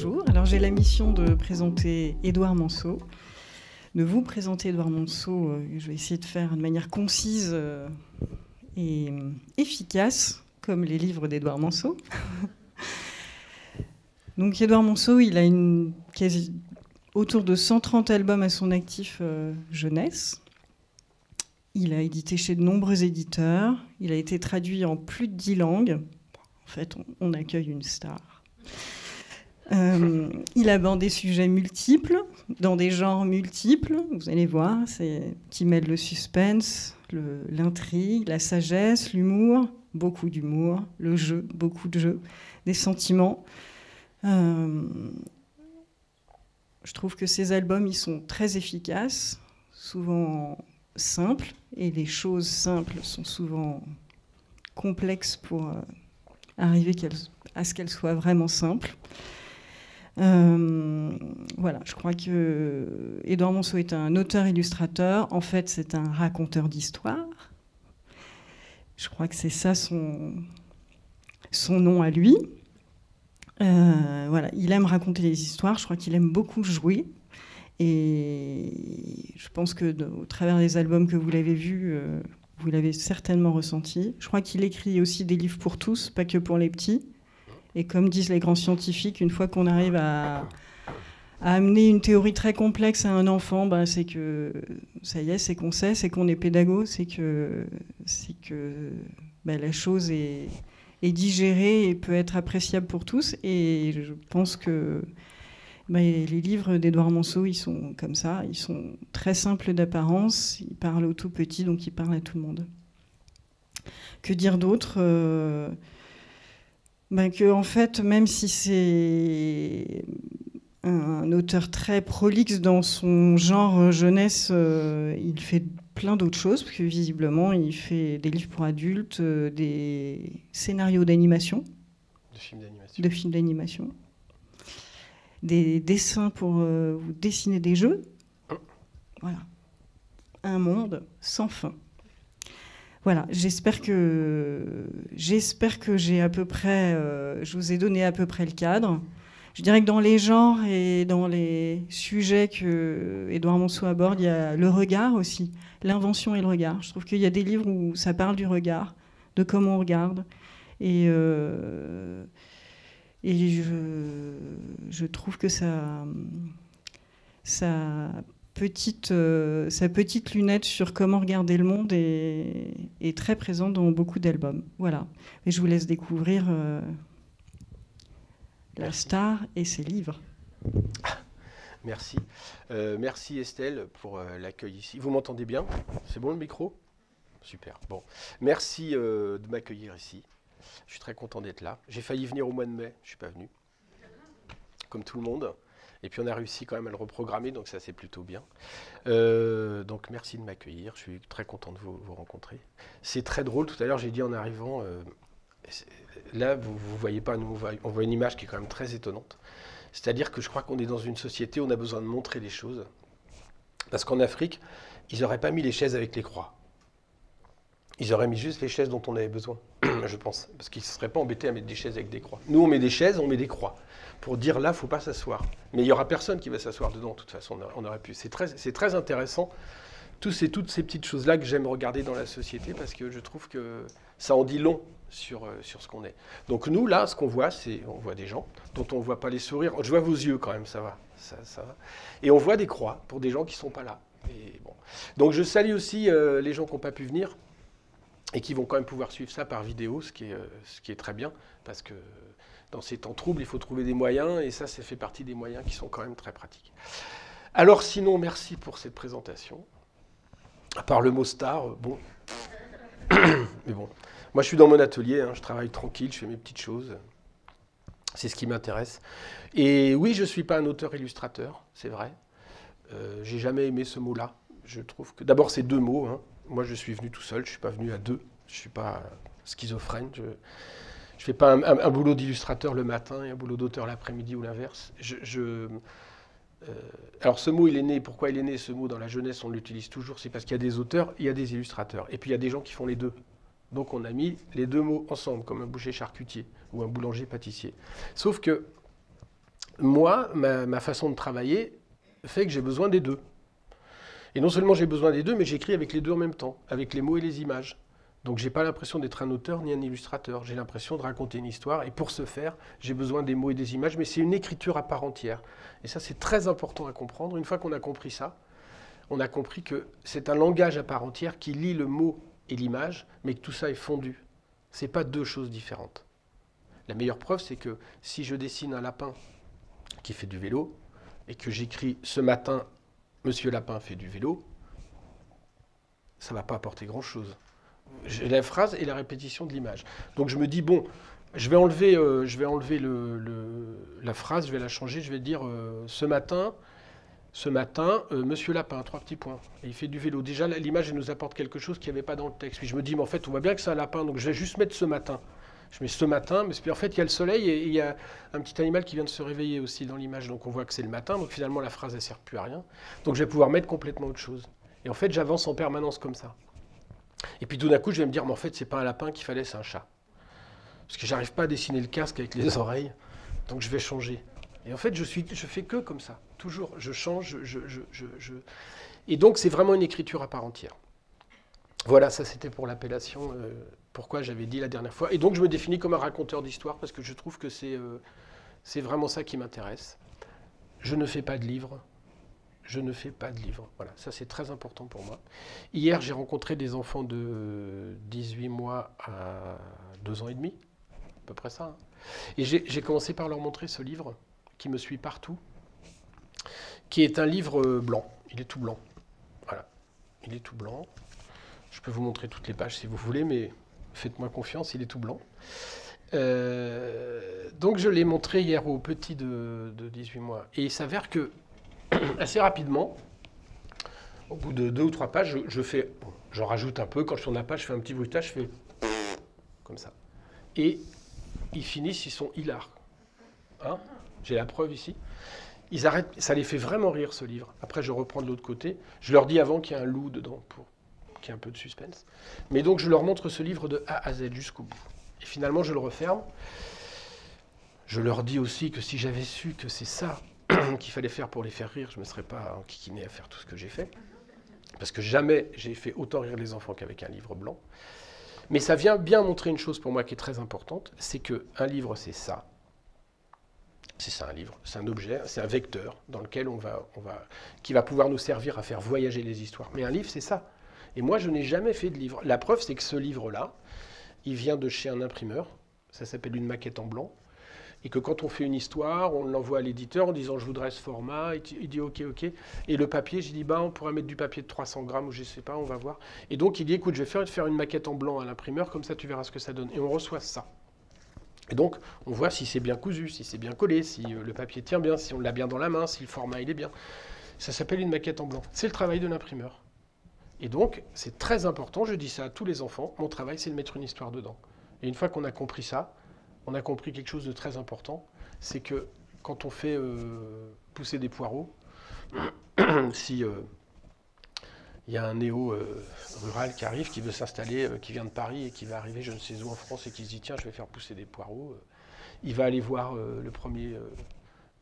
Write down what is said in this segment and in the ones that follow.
Bonjour, alors j'ai la mission de présenter Édouard Manceau, de vous présenter Édouard Manceau. Je vais essayer de faire de manière concise et efficace, comme les livres d'Édouard Manceau. Donc Édouard Manceau, il a autour de 130 albums à son actif jeunesse. Il a édité chez de nombreux éditeurs. Il a été traduit en plus de 10 langues. En fait, on accueille une star. Il aborde des sujets multiples, dans des genres multiples, vous allez voir, qui mêlent le suspense, l'intrigue, la sagesse, l'humour, beaucoup d'humour, le jeu, beaucoup de jeux, des sentiments. Je trouve que ces albums, ils sont très efficaces, souvent simples, et les choses simples sont souvent complexes pour arriver à ce qu'elles soient vraiment simples. Voilà, je crois que Édouard Manceau est un auteur-illustrateur. En fait, c'est un raconteur d'histoire. Je crois que c'est ça son nom à lui. Voilà, il aime raconter des histoires. Je crois qu'il aime beaucoup jouer. Et je pense que au travers des albums que vous l'avez vus, vous l'avez certainement ressenti. Je crois qu'il écrit aussi des livres pour tous, pas que pour les petits. Et comme disent les grands scientifiques, une fois qu'on arrive à amener une théorie très complexe à un enfant, c'est que ça y est, c'est qu'on sait, c'est qu'on est pédago, c'est que la chose est digérée et peut être appréciable pour tous. Et je pense que les livres d'Édouard Manceau, ils sont comme ça, ils sont très simples d'apparence, ils parlent aux tout petits, donc ils parlent à tout le monde. Que dire d'autre ? Que, en fait, même si c'est un auteur très prolixe dans son genre jeunesse, il fait plein d'autres choses, parce que visiblement, il fait des livres pour adultes, des scénarios d'animation. De films d'animation. Des dessins pour vous dessiner des jeux. Voilà. Un monde sans fin. Voilà, j'espère que j'ai à peu près, je vous ai donné à peu près le cadre. Je dirais que dans les genres et dans les sujets que Édouard Manceau aborde, il y a le regard aussi, l'invention et le regard. Je trouve qu'il y a des livres où ça parle du regard, de comment on regarde. Et je trouve que sa petite lunette sur comment regarder le monde est très présente dans beaucoup d'albums. Voilà. Et je vous laisse découvrir la star et ses livres. Merci. Merci Estelle pour l'accueil ici. Vous m'entendez bien? C'est bon le micro? Super. Bon. Merci de m'accueillir ici. Je suis très content d'être là. J'ai failli venir au mois de mai, je ne suis pas venu. Comme tout le monde. Et puis on a réussi quand même à le reprogrammer, donc ça c'est plutôt bien. Donc merci de m'accueillir, je suis très content de vous rencontrer. C'est très drôle, tout à l'heure j'ai dit en arrivant, là vous ne voyez pas, nous on voit une image qui est quand même très étonnante. C'est-à-dire que je crois qu'on est dans une société où on a besoin de montrer les choses. Parce qu'en Afrique, ils n'auraient pas mis les chaises avec les croix. Ils auraient mis juste les chaises dont on avait besoin, je pense. Parce qu'ils ne se seraient pas embêtés à mettre des chaises avec des croix. Nous on met des chaises, on met des croix. Pour dire là, il ne faut pas s'asseoir. Mais il n'y aura personne qui va s'asseoir dedans, de toute façon, on aurait pu. C'est très intéressant, toutes ces petites choses-là que j'aime regarder dans la société, parce que je trouve que ça en dit long sur ce qu'on est. Donc nous, là, ce qu'on voit, on voit des gens dont on ne voit pas les sourires. Je vois vos yeux quand même, ça va. Ça va. Et on voit des croix pour des gens qui ne sont pas là. Et bon. Donc je salue aussi les gens qui n'ont pas pu venir, et qui vont quand même pouvoir suivre ça par vidéo, ce qui est très bien, parce que dans ces temps troubles, il faut trouver des moyens, et ça fait partie des moyens qui sont quand même très pratiques. Alors sinon, merci pour cette présentation. À part le mot star, bon. Mais bon, moi je suis dans mon atelier, je travaille tranquille, je fais mes petites choses. C'est ce qui m'intéresse. Et oui, je ne suis pas un auteur-illustrateur, c'est vrai. J'ai jamais aimé ce mot-là. Je trouve que d'abord, c'est deux mots. Moi, je suis venu tout seul, je ne suis pas venu à deux. Je ne suis pas schizophrène. Je ne fais pas un boulot d'illustrateur le matin et un boulot d'auteur l'après-midi ou l'inverse. Alors ce mot, il est né. Pourquoi il est né ce mot dans la jeunesse? On l'utilise toujours. C'est parce qu'il y a des auteurs, il y a des illustrateurs. Et puis il y a des gens qui font les deux. Donc on a mis les deux mots ensemble, comme un boucher charcutier ou un boulanger pâtissier. Sauf que moi, ma façon de travailler fait que j'ai besoin des deux. Et non seulement j'ai besoin des deux, mais j'écris avec les deux en même temps, avec les mots et les images. Donc j'ai pas l'impression d'être un auteur ni un illustrateur, j'ai l'impression de raconter une histoire, et pour ce faire, j'ai besoin des mots et des images, mais c'est une écriture à part entière. Et ça, c'est très important à comprendre. Une fois qu'on a compris ça, on a compris que c'est un langage à part entière qui lie le mot et l'image, mais que tout ça est fondu. C'est pas deux choses différentes. La meilleure preuve, c'est que si je dessine un lapin qui fait du vélo, et que j'écris ce matin, Monsieur Lapin fait du vélo, ça ne va pas apporter grand-chose. J'ai la phrase et la répétition de l'image. Donc je me dis, bon, je vais enlever la phrase, je vais la changer, je vais dire ce matin, Monsieur Lapin, 3 petits points. Et il fait du vélo. Déjà, l'image, elle nous apporte quelque chose qu'il n'y avait pas dans le texte. Puis je me dis, mais en fait, on voit bien que c'est un lapin, donc je vais juste mettre ce matin. Je mets ce matin, mais puis en fait, il y a le soleil et il y a un petit animal qui vient de se réveiller aussi dans l'image. Donc on voit que c'est le matin, donc finalement, la phrase, elle ne sert plus à rien. Donc je vais pouvoir mettre complètement autre chose. Et en fait, j'avance en permanence comme ça. Et puis tout d'un coup, je vais me dire, mais en fait, c'est pas un lapin qu'il fallait, c'est un chat. Parce que j'arrive pas à dessiner le casque avec les oreilles, donc je vais changer. Et en fait, je fais que comme ça. Toujours, je change, Et donc, c'est vraiment une écriture à part entière. Voilà, ça c'était pour l'appellation, pourquoi j'avais dit la dernière fois. Et donc, je me définis comme un raconteur d'histoire, parce que je trouve que c'est vraiment ça qui m'intéresse. Je ne fais pas de livres. Je ne fais pas de livres. Voilà, ça c'est très important pour moi. Hier, j'ai rencontré des enfants de 18 mois à 2 ans et demi, à peu près ça. Hein. Et j'ai commencé par leur montrer ce livre, qui me suit partout, qui est un livre blanc. Il est tout blanc. Voilà, il est tout blanc. Je peux vous montrer toutes les pages si vous voulez, mais faites-moi confiance, il est tout blanc. Donc je l'ai montré hier au petit de 18 mois. Et il s'avère que, assez rapidement, au bout de 2 ou 3 pages, j'en rajoute un peu. Quand je tourne la page, je fais un petit bruitage, je fais comme ça. Et ils finissent, ils sont hilars. Hein, j'ai la preuve ici. Ils arrêtent, ça les fait vraiment rire ce livre. Après, je reprends de l'autre côté. Je leur dis avant qu'il y a un loup dedans pour qu'il y ait un peu de suspense. Mais donc, je leur montre ce livre de A à Z jusqu'au bout. Et finalement, je le referme. Je leur dis aussi que si j'avais su que c'est ça qu'il fallait faire pour les faire rire, je ne me serais pas enquiquiné à faire tout ce que j'ai fait. Parce que jamais j'ai fait autant rire les enfants qu'avec un livre blanc. Mais ça vient bien montrer une chose pour moi qui est très importante, c'est qu'un livre, c'est ça. C'est ça un livre, c'est un objet, c'est un vecteur dans lequel qui va pouvoir nous servir à faire voyager les histoires. Mais un livre, c'est ça. Et moi, je n'ai jamais fait de livre. La preuve, c'est que ce livre-là, il vient de chez un imprimeur, ça s'appelle une maquette en blanc, et que quand on fait une histoire, on l'envoie à l'éditeur en disant « je voudrais ce format », il dit « ok, ok ». Et le papier, j'ai dit « on pourrait mettre du papier de 300 grammes ou je ne sais pas, on va voir ». Et donc, il dit « écoute, je vais faire une maquette en blanc à l'imprimeur, comme ça tu verras ce que ça donne ». Et on reçoit ça. Et donc, on voit si c'est bien cousu, si c'est bien collé, si le papier tient bien, si on l'a bien dans la main, si le format il est bien. Ça s'appelle une maquette en blanc. C'est le travail de l'imprimeur. Et donc, c'est très important, je dis ça à tous les enfants, mon travail c'est de mettre une histoire dedans. Et une fois qu'on a compris ça, on a compris quelque chose de très important, c'est que quand on fait pousser des poireaux, si il y a un néo rural qui arrive, qui veut s'installer, qui vient de Paris et qui va arriver je ne sais où en France et qui se dit tiens je vais faire pousser des poireaux, il va aller voir le premier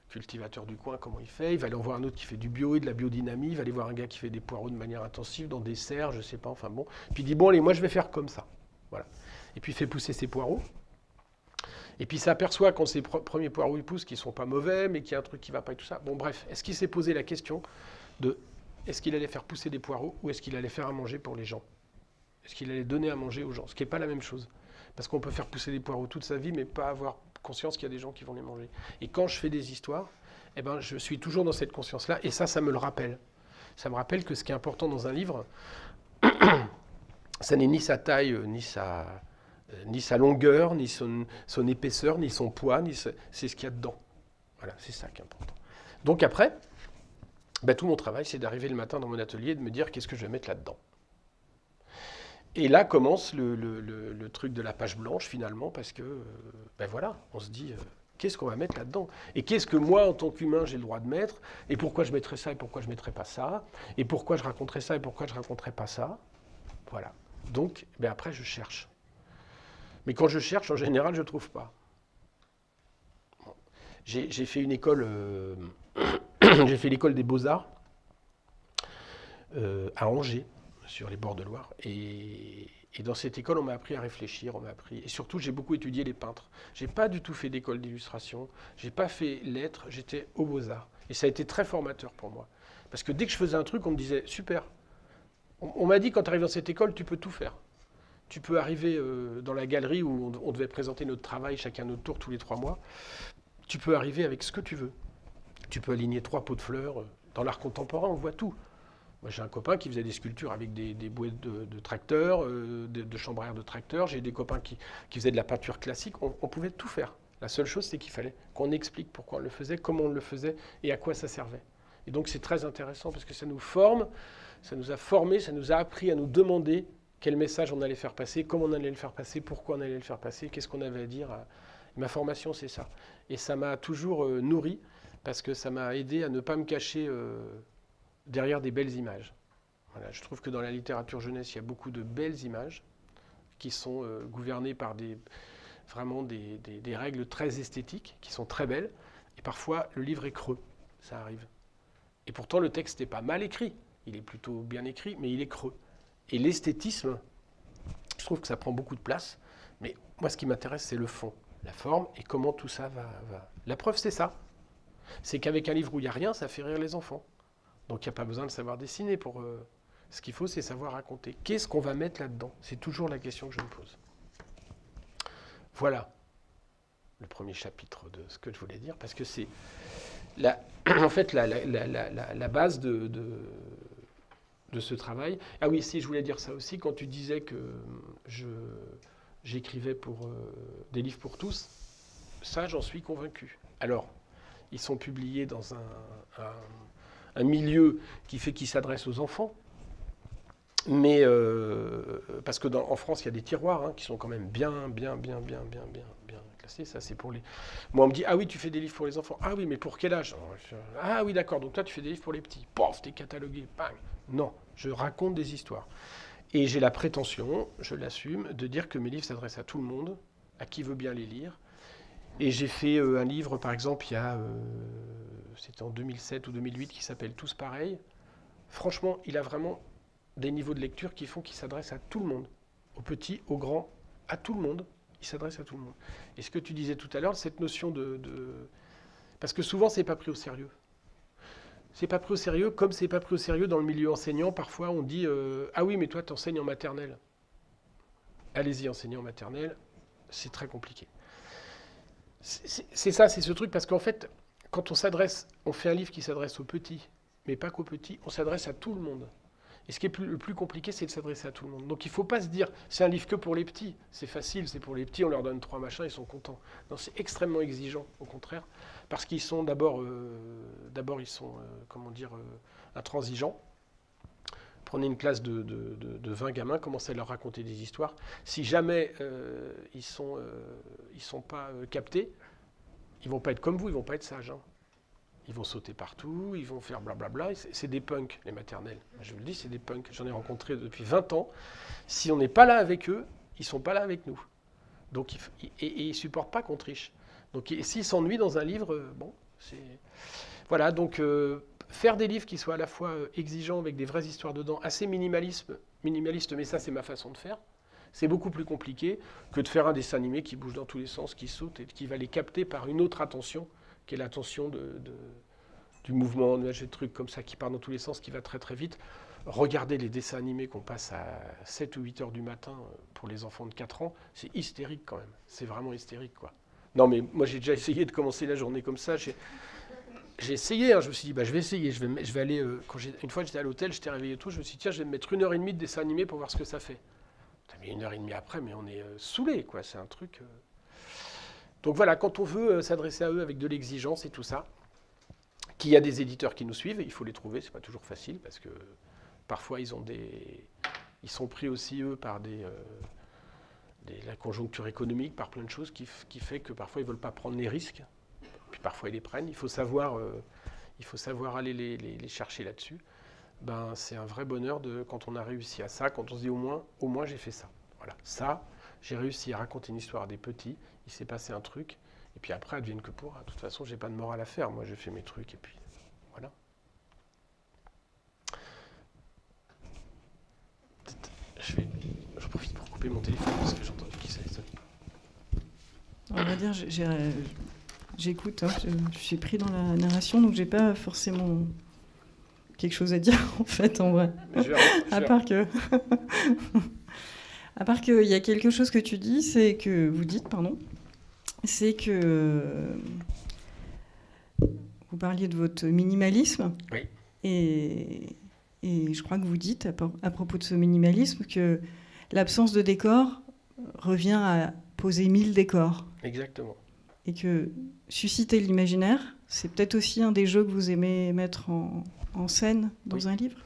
cultivateur du coin comment il fait, il va aller en voir un autre qui fait du bio et de la biodynamie, il va aller voir un gars qui fait des poireaux de manière intensive dans des serres, je sais pas, enfin bon, puis il dit bon allez moi je vais faire comme ça, voilà. Et puis il fait pousser ses poireaux. Et puis il s'aperçoit quand ces premiers poireaux ils poussent qu'ils ne sont pas mauvais, mais qu'il y a un truc qui ne va pas et tout ça. Bon bref, est-ce qu'il s'est posé la question de est-ce qu'il allait faire pousser des poireaux ou est-ce qu'il allait faire à manger pour les gens? Est-ce qu'il allait donner à manger aux gens? Ce qui n'est pas la même chose. Parce qu'on peut faire pousser des poireaux toute sa vie, mais pas avoir conscience qu'il y a des gens qui vont les manger. Et quand je fais des histoires, eh ben, je suis toujours dans cette conscience-là, et ça me le rappelle. Ça me rappelle que ce qui est important dans un livre, ça n'est ni sa taille, ni sa longueur, ni son épaisseur, ni son poids, c'est ce qu'il y a dedans. Voilà, c'est ça qui est important. Donc après, tout mon travail, c'est d'arriver le matin dans mon atelier et de me dire qu'est-ce que je vais mettre là-dedans. Et là commence le truc de la page blanche finalement, parce que, voilà, on se dit, qu'est-ce qu'on va mettre là-dedans? Et qu'est-ce que moi, en tant qu'humain, j'ai le droit de mettre? Et pourquoi je mettrais ça et pourquoi je ne mettrais pas ça? Et pourquoi je raconterais ça et pourquoi je ne raconterais pas ça? Voilà. Donc, après, je cherche. Mais quand je cherche, en général, je ne trouve pas. Bon. J'ai fait une école, j'ai fait l'école des Beaux-Arts à Angers, sur les bords de Loire. Et dans cette école, on m'a appris à réfléchir, on m'a appris. Et surtout, j'ai beaucoup étudié les peintres. J'ai pas du tout fait d'école d'illustration, j'ai pas fait lettres, j'étais aux Beaux-Arts. Et ça a été très formateur pour moi. Parce que dès que je faisais un truc, on me disait super. On m'a dit quand tu arrives dans cette école, tu peux tout faire. Tu peux arriver dans la galerie où on devait présenter notre travail chacun notre tour tous les 3 mois. Tu peux arriver avec ce que tu veux. Tu peux aligner 3 pots de fleurs. Dans l'art contemporain, on voit tout. Moi, j'ai un copain qui faisait des sculptures avec des bouées de tracteurs, de chambres à air de tracteurs. J'ai des copains qui faisaient de la peinture classique. On pouvait tout faire. La seule chose, c'est qu'il fallait qu'on explique pourquoi on le faisait, comment on le faisait et à quoi ça servait. Et donc, c'est très intéressant parce que ça nous forme, ça nous a formés, ça nous a appris à nous demander quel message on allait faire passer, comment on allait le faire passer, pourquoi on allait le faire passer, qu'est-ce qu'on avait à dire. Ma formation, c'est ça. Et ça m'a toujours nourri parce que ça m'a aidé à ne pas me cacher derrière des belles images. Voilà, je trouve que dans la littérature jeunesse, il y a beaucoup de belles images qui sont gouvernées par vraiment des règles très esthétiques, qui sont très belles. Et parfois, le livre est creux, ça arrive. Et pourtant, le texte n'est pas mal écrit. Il est plutôt bien écrit, mais il est creux. Et l'esthétisme, je trouve que ça prend beaucoup de place. Mais moi, ce qui m'intéresse, c'est le fond, la forme et comment tout ça va. La preuve, c'est ça. C'est qu'avec un livre où il n'y a rien, ça fait rire les enfants. Donc, il n'y a pas besoin de savoir dessiner pour... Ce qu'il faut, c'est savoir raconter. Qu'est-ce qu'on va mettre là-dedans? C'est toujours la question que je me pose. Voilà le premier chapitre de ce que je voulais dire, parce que c'est en fait la base de ce travail. Ah oui, si, je voulais dire ça aussi, quand tu disais que j'écrivais pour des livres pour tous, ça, j'en suis convaincu. Alors, ils sont publiés dans un milieu qui fait qu'ils s'adressent aux enfants, mais parce que en France, il y a des tiroirs qui sont quand même bien classés. Ça, c'est pour les. Moi, on me dit ah oui, tu fais des livres pour les enfants. Ah oui, mais pour quel âge? Ah oui, d'accord. Donc toi, tu fais des livres pour les petits. Pof, t'es catalogué. Bang. Non, je raconte des histoires. Et j'ai la prétention, je l'assume, de dire que mes livres s'adressent à tout le monde, à qui veut bien les lire. Et j'ai fait un livre, par exemple, c'était en 2007 ou 2008, qui s'appelle Tous pareils. Franchement, il a vraiment des niveaux de lecture qui font qu'il s'adresse à tout le monde, aux petits, aux grands, à tout le monde. Il s'adresse à tout le monde. Et ce que tu disais tout à l'heure, cette notion parce que souvent, c'est pas pris au sérieux. C'est pas pris au sérieux, comme c'est pas pris au sérieux dans le milieu enseignant. Parfois, on dit ah oui, mais toi, tu enseignes en maternelle. Allez-y, enseignez en maternelle. C'est très compliqué. C'est ça, c'est ce truc, parce qu'en fait, quand on fait un livre qui s'adresse aux petits, mais pas qu'aux petits, on s'adresse à tout le monde. Et ce qui est le plus compliqué, c'est de s'adresser à tout le monde. Donc il ne faut pas se dire, c'est un livre que pour les petits. C'est facile, c'est pour les petits, on leur donne 3 machins, ils sont contents. Non, c'est extrêmement exigeant, au contraire, parce qu'ils sont d'abord, intransigeants. Prenez une classe de 20 gamins, commencez à leur raconter des histoires. Si jamais ils sont pas captés, ils vont pas être comme vous, ils vont pas être sages. Ils vont sauter partout, ils vont faire blablabla. C'est des punks, les maternelles. Je vous le dis, c'est des punks. J'en ai rencontré depuis 20 ans. Si on n'est pas là avec eux, ils ne sont pas là avec nous. Donc, ils ne supportent pas qu'on triche. Donc, s'ils s'ennuient dans un livre, bon, c'est... Voilà, donc faire des livres qui soient à la fois exigeants, avec des vraies histoires dedans, assez minimaliste, mais ça, c'est ma façon de faire. C'est beaucoup plus compliqué que de faire un dessin animé qui bouge dans tous les sens, qui saute et qui va les capter par une autre attention, qui est l'attention du mouvement, des trucs comme ça qui part dans tous les sens, qui va très très vite. Regardez les dessins animés qu'on passe à 7 ou 8 heures du matin pour les enfants de 4 ans, c'est hystérique quand même. C'est vraiment hystérique, quoi. Non, mais moi j'ai déjà essayé de commencer la journée comme ça. J'ai essayé, je me suis dit, bah, je vais essayer, je vais aller... une fois j'étais à l'hôtel, j'étais réveillé tôt, je me suis dit, tiens, je vais me mettre 1h30 de dessin animé pour voir ce que ça fait. Mais 1h30 après, mais on est saoulé, quoi. C'est un truc... Donc voilà, quand on veut s'adresser à eux avec de l'exigence et tout ça, qu'il y a des éditeurs qui nous suivent, il faut les trouver, c'est pas toujours facile, parce que parfois ils sont pris aussi, eux, par la conjoncture économique, par plein de choses qui fait que parfois ils ne veulent pas prendre les risques, puis parfois ils les prennent. Il faut savoir aller les chercher là-dessus. Ben, c'est un vrai bonheur quand on a réussi à ça, quand on se dit au moins j'ai fait ça. Voilà, ça, j'ai réussi à raconter une histoire à des petits, il s'est passé un truc, Et puis après, advienne que pourra. De toute façon, j'ai pas de morale à faire. Moi, je fais mes trucs et puis voilà. Je profite pour couper mon téléphone parce que j'ai entendu qui ça sonne. On va dire, j'écoute, hein, je suis pris dans la narration, donc j'ai pas forcément quelque chose à dire en fait, en vrai. À part que, à part qu'il y a quelque chose que tu dis, c'est que vous dites, pardon, c'est que vous parliez de votre minimalisme. Oui. Et je crois que vous dites, à propos de ce minimalisme, que l'absence de décor revient à poser 1000 décors. Exactement. Et que susciter l'imaginaire, c'est peut-être aussi un des jeux que vous aimez mettre en scène dans un livre.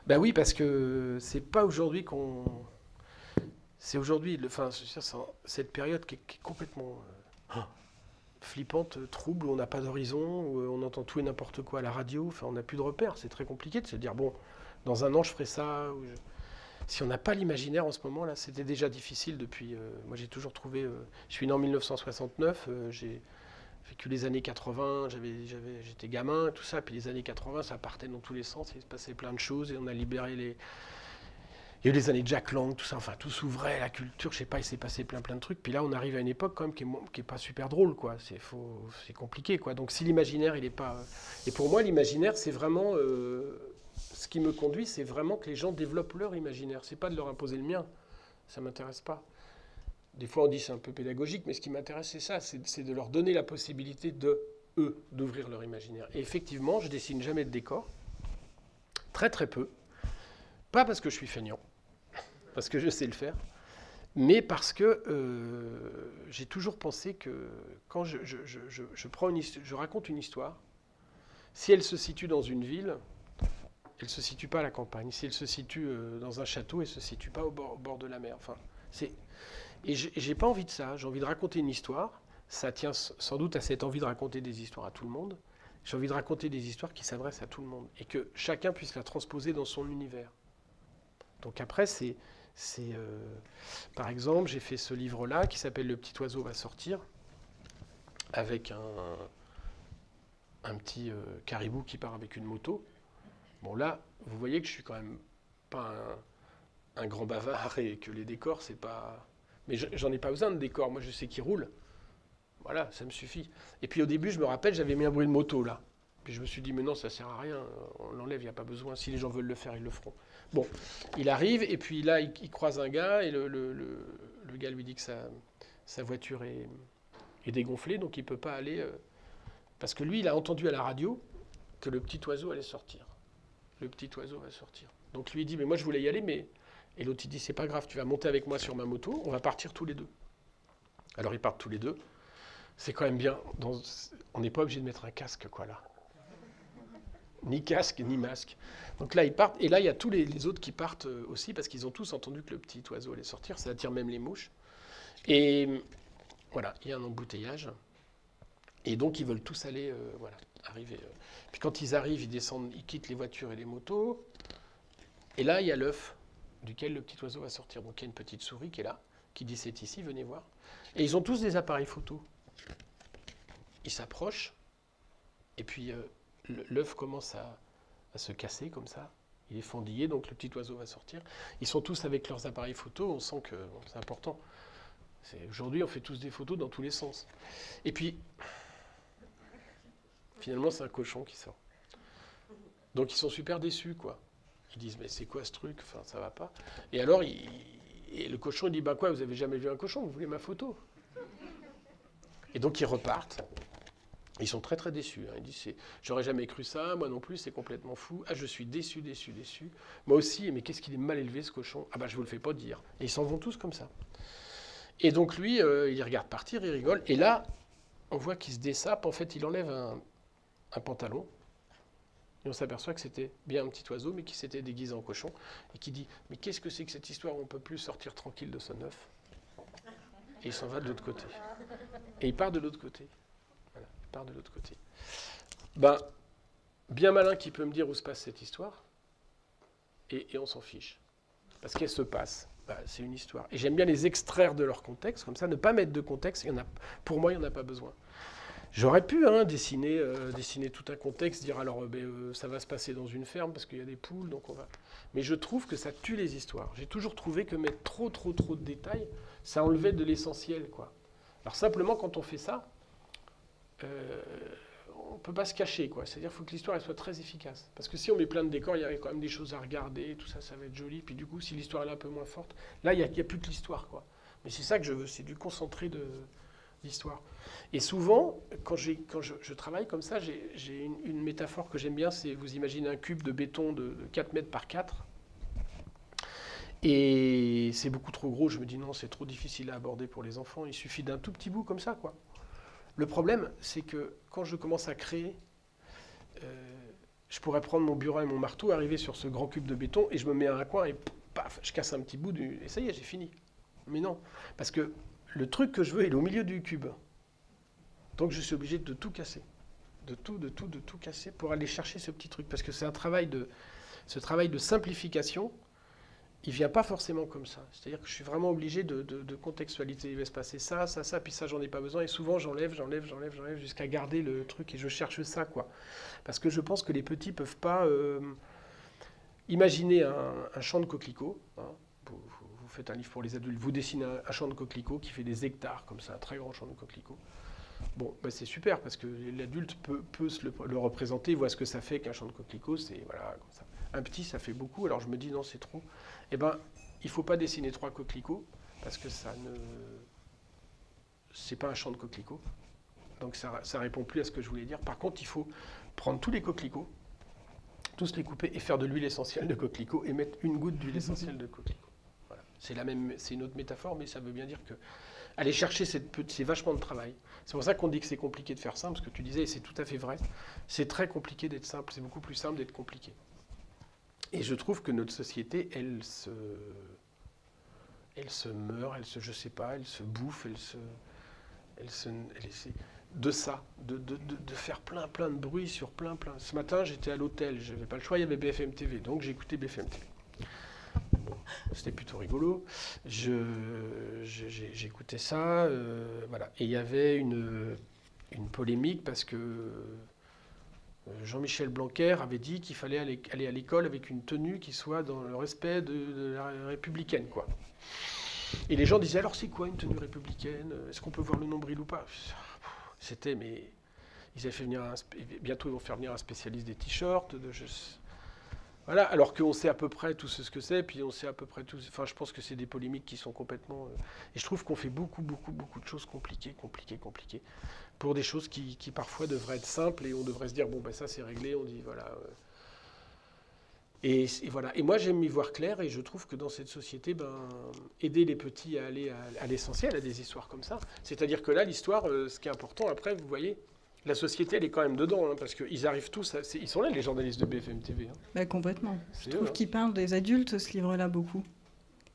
Ben oui, parce que c'est pas aujourd'hui qu'on... C'est aujourd'hui, cette période qui est complètement flippante, trouble, où on n'a pas d'horizon, où on entend tout et n'importe quoi à la radio, enfin on n'a plus de repères, c'est très compliqué de se dire, bon, dans un an je ferai ça... Si on n'a pas l'imaginaire en ce moment-là, c'était déjà difficile depuis... moi, j'ai toujours trouvé... je suis né en 1969, j'ai vécu les années 80, j'étais gamin, tout ça. Puis les années 80, ça partait dans tous les sens, il se passait plein de choses et on a libéré les... Il y a eu les années Jack Lang, tout ça, enfin, tout s'ouvrait, la culture, je sais pas, il s'est passé plein de trucs. Puis là, on arrive à une époque quand même qui est pas super drôle, quoi. C'est compliqué, quoi. Donc si l'imaginaire, il est pas... Et pour moi, l'imaginaire, c'est vraiment... ce qui me conduit, c'est vraiment que les gens développent leur imaginaire. C'est pas de leur imposer le mien. Ça m'intéresse pas. Des fois, on dit c'est un peu pédagogique, mais ce qui m'intéresse, c'est ça. C'est de leur donner la possibilité d'ouvrir leur imaginaire. Et effectivement, je dessine jamais de décor. Très, très peu. Pas parce que je suis feignant, parce que je sais le faire, mais parce que j'ai toujours pensé que quand je raconte une histoire, si elle se situe dans une ville... Elle ne se situe pas à la campagne. Si elle se situe dans un château, elle ne se situe pas au bord de la mer. Enfin, et j'ai pas envie de ça. J'ai envie de raconter une histoire. Ça tient sans doute à cette envie de raconter des histoires à tout le monde. J'ai envie de raconter des histoires qui s'adressent à tout le monde et que chacun puisse la transposer dans son univers. Donc après, par exemple, j'ai fait ce livre-là qui s'appelle Le petit oiseau va sortir, avec un petit caribou qui part avec une moto. Bon là, vous voyez que je suis quand même pas un grand bavard et que les décors, c'est pas... Mais j'en ai pas besoin de décors, moi je sais qu'ils roulent. Voilà, ça me suffit. Et puis au début, je me rappelle, j'avais mis un bruit de moto là. Puis je me suis dit, mais non, ça sert à rien, on l'enlève, il n'y a pas besoin. Si les gens veulent le faire, ils le feront. Bon, il arrive, et puis là, il croise un gars, et le gars lui dit que sa voiture est dégonflée, donc il ne peut pas aller... parce que lui, il a entendu à la radio que le petit oiseau allait sortir. Le petit oiseau va sortir. Donc lui il dit, mais moi je voulais y aller, mais... Et l'autre il dit, c'est pas grave, tu vas monter avec moi sur ma moto, on va partir tous les deux. Alors ils partent tous les deux. C'est quand même bien. On n'est pas obligé de mettre un casque, quoi, là. Ni casque, ni masque. Donc là, ils partent. Et là, il y a tous les autres qui partent aussi, parce qu'ils ont tous entendu que le petit oiseau allait sortir. Ça attire même les mouches. Et voilà, il y a un embouteillage. Et donc, ils veulent tous aller, arriver. Puis quand ils arrivent, ils descendent, ils quittent les voitures et les motos. Et là, il y a l'œuf duquel le petit oiseau va sortir. Donc, il y a une petite souris qui est là, qui dit c'est ici, venez voir. Et ils ont tous des appareils photo. Ils s'approchent, et puis l'œuf commence à se casser comme ça. Il est fendillé, donc le petit oiseau va sortir. Ils sont tous avec leurs appareils photo, on sent que c'est important. Aujourd'hui, on fait tous des photos dans tous les sens. Et puis, finalement, c'est un cochon qui sort. Donc ils sont super déçus, quoi. Ils disent, mais c'est quoi ce truc? Enfin, ça va pas. Et alors, et le cochon, il dit, bah quoi, vous avez jamais vu un cochon? Vous voulez ma photo? Et donc, ils repartent. Ils sont très, très déçus. Hein. Ils disent, j'aurais jamais cru ça, moi non plus, c'est complètement fou. Ah, je suis déçu, déçu, déçu. Moi aussi, mais qu'est-ce qu'il est mal élevé, ce cochon? Ah bah, je vous le fais pas dire. Et ils s'en vont tous comme ça. Et donc, lui, il regarde partir, il rigole. Et là, on voit qu'il se dessape. En fait, il enlève un pantalon. Et on s'aperçoit que c'était bien un petit oiseau, mais qui s'était déguisé en cochon. Et qui dit, mais qu'est-ce que c'est que cette histoire où on ne peut plus sortir tranquille de son œuf? Et il s'en va de l'autre côté. Et il part de l'autre côté. Voilà, il part de l'autre côté. Ben, bien malin qui peut me dire où se passe cette histoire. Et on s'en fiche. Parce qu'elle se passe. bah, c'est une histoire. Et j'aime bien les extraire de leur contexte, comme ça, ne pas mettre de contexte. Pour moi, il n'y en a pas besoin. J'aurais pu dessiner tout un contexte, dire alors ça va se passer dans une ferme parce qu'il y a des poules, donc on va. Mais je trouve que ça tue les histoires. J'ai toujours trouvé que mettre trop de détails, ça enlevait de l'essentiel, quoi. Alors simplement, quand on fait ça, on ne peut pas se cacher, quoi. C'est-à-dire qu'il faut que l'histoire elle soit très efficace. Parce que si on met plein de décors, il y a quand même des choses à regarder, tout ça, ça va être joli. Puis du coup, si l'histoire est un peu moins forte, là, il n'y a plus que l'histoire, quoi. Mais c'est ça que je veux, c'est du concentré d'histoire. Et souvent, quand je travaille comme ça, j'ai une métaphore que j'aime bien, c'est vous imaginez un cube de béton de 4 mètres par 4. Et c'est beaucoup trop gros, je me dis non, c'est trop difficile à aborder pour les enfants, il suffit d'un tout petit bout comme ça, quoi. Le problème, c'est que quand je commence à créer, je pourrais prendre mon bureau et mon marteau, arriver sur ce grand cube de béton, et je me mets à un coin, et paf, je casse un petit bout, et ça y est, j'ai fini. Mais non, parce que le truc que je veux, il est au milieu du cube. Donc je suis obligé de tout casser. De tout casser pour aller chercher ce petit truc. Parce que c'est ce travail de simplification, il ne vient pas forcément comme ça. C'est-à-dire que je suis vraiment obligé de contextualiser. Il va se passer ça, puis ça, j'en ai pas besoin. Et souvent, j'enlève jusqu'à garder le truc et je cherche ça, quoi. Parce que je pense que les petits ne peuvent pas imaginer un champ de coquelicots. Hein. Vous faites un livre pour les adultes, vous dessinez un champ de coquelicots qui fait des hectares, comme ça, un très grand champ de coquelicots. Bon, bah c'est super, parce que l'adulte peut se le représenter, voit ce que ça fait qu'un champ de coquelicots, c'est voilà, comme ça. Un petit, ça fait beaucoup, alors je me dis non, c'est trop. Eh ben, il ne faut pas dessiner 3 coquelicots, parce que c'est pas un champ de coquelicots. Donc ça répond plus à ce que je voulais dire. Par contre, il faut prendre tous les coquelicots, tous les couper et faire de l'huile essentielle de coquelicot et mettre une goutte d'huile essentielle de coquelicot. Voilà. C'est une autre métaphore, mais ça veut bien dire que aller chercher c'est vachement de travail. C'est pour ça qu'on dit que c'est compliqué de faire simple, ce que tu disais, et c'est tout à fait vrai. C'est très compliqué d'être simple, c'est beaucoup plus simple d'être compliqué. Et je trouve que notre société, elle se meurt, je sais pas, elle se bouffe, elle essaie de ça, de faire plein de bruit sur plein. Ce matin, j'étais à l'hôtel, je n'avais pas le choix, il y avait BFM TV, donc j'ai écouté BFM TV. Bon, c'était plutôt rigolo. J'écoutais ça, voilà. Et il y avait une polémique parce que Jean-Michel Blanquer avait dit qu'il fallait aller à l'école avec une tenue qui soit dans le respect de la républicaine, quoi. Et les gens disaient, alors c'est quoi une tenue républicaine? Est-ce qu'on peut voir le nombril ou pas? Mais ils avaient bientôt ils vont faire venir un spécialiste des t-shirts, voilà, alors qu'on sait à peu près tout ce que c'est, puis on sait à peu près tout. Enfin, je pense que c'est des polémiques qui sont complètement. Et je trouve qu'on fait beaucoup de choses compliquées, pour des choses qui parfois devraient être simples et on devrait se dire bon ben ça c'est réglé, on dit voilà. Et voilà. Et moi j'aime y voir clair et je trouve que dans cette société, aider les petits à aller à l'essentiel, à des histoires comme ça. C'est-à-dire que là l'histoire, ce qui est important après, vous voyez. La société, elle est quand même dedans, hein, parce qu'ils arrivent tous, ils sont là, les journalistes de BFM TV. Hein. Bah, complètement. Je trouve qu'ils parlent des adultes, ce livre-là, beaucoup.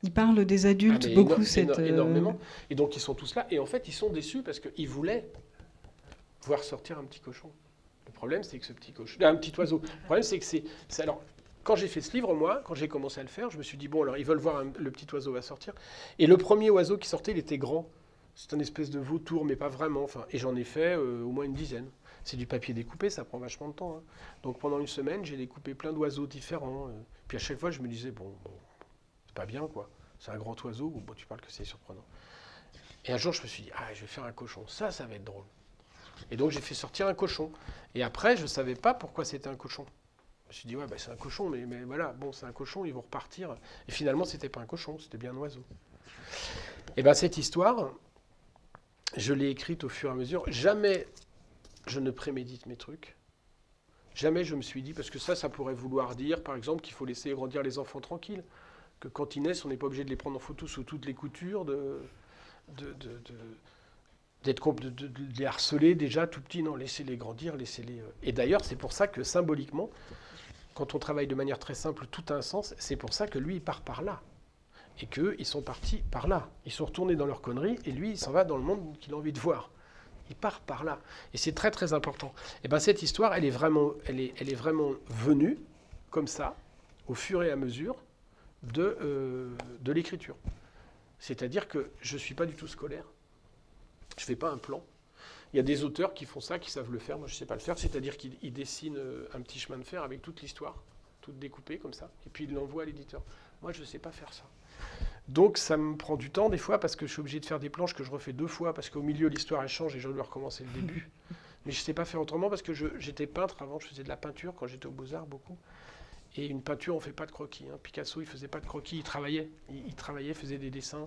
Ils parlent des adultes beaucoup. Énormément. Et donc, ils sont tous là. Et en fait, ils sont déçus parce qu'ils voulaient voir sortir un petit cochon. Le problème, c'est que ce petit cochon... Un petit oiseau. Le problème, c'est que alors, quand j'ai fait ce livre, moi, quand j'ai commencé à le faire, je me suis dit, bon, alors, ils veulent voir le petit oiseau va sortir. Et le premier oiseau qui sortait, il était grand. C'est un espèce de vautour, mais pas vraiment. Enfin, et j'en ai fait au moins une dizaine. C'est du papier découpé, ça prend vachement de temps. Hein. Donc pendant une semaine, j'ai découpé plein d'oiseaux différents. Puis à chaque fois, je me disais, bon c'est pas bien, quoi. C'est un grand oiseau, bon, tu parles que c'est surprenant. Et un jour, je me suis dit, je vais faire un cochon. Ça va être drôle. Et donc, j'ai fait sortir un cochon. Et après, je ne savais pas pourquoi c'était un cochon. Je me suis dit, ouais, c'est un cochon, mais voilà, bon, c'est un cochon, ils vont repartir. Et finalement, c'était pas un cochon, c'était bien un oiseau. Et bien, cette histoire... Je l'ai écrite au fur et à mesure. Jamais je ne prémédite mes trucs. Jamais je me suis dit, parce que ça pourrait vouloir dire, par exemple, qu'il faut laisser grandir les enfants tranquilles. Que quand ils naissent, on n'est pas obligé de les prendre en photo sous toutes les coutures, de les harceler déjà tout petits. Non, laissez-les grandir, laissez-les... Et d'ailleurs, c'est pour ça que symboliquement, quand on travaille de manière très simple, tout a un sens. C'est pour ça que lui, il part par là. Et qu'eux, ils sont partis par là. Ils sont retournés dans leur connerie, et lui, il s'en va dans le monde qu'il a envie de voir. Il part par là. Et c'est très, très important. Et bien, cette histoire, elle est vraiment venue, comme ça, au fur et à mesure, de l'écriture. C'est-à-dire que je ne suis pas du tout scolaire. Je ne fais pas un plan. Il y a des auteurs qui font ça, qui savent le faire. Moi, je ne sais pas le faire. C'est-à-dire qu'ils dessinent un petit chemin de fer avec toute l'histoire, toute découpée comme ça, et puis ils l'envoient à l'éditeur. Moi, je ne sais pas faire ça. Donc, ça me prend du temps des fois parce que je suis obligé de faire des planches que je refais 2 fois parce qu'au milieu, l'histoire, elle change et je dois recommencer le début. Mais je ne sais pas faire autrement parce que j'étais peintre avant. Je faisais de la peinture quand j'étais aux Beaux-Arts, beaucoup. Et une peinture, on ne fait pas de croquis. Hein. Picasso, il ne faisait pas de croquis, il travaillait. Il travaillait, faisait des dessins.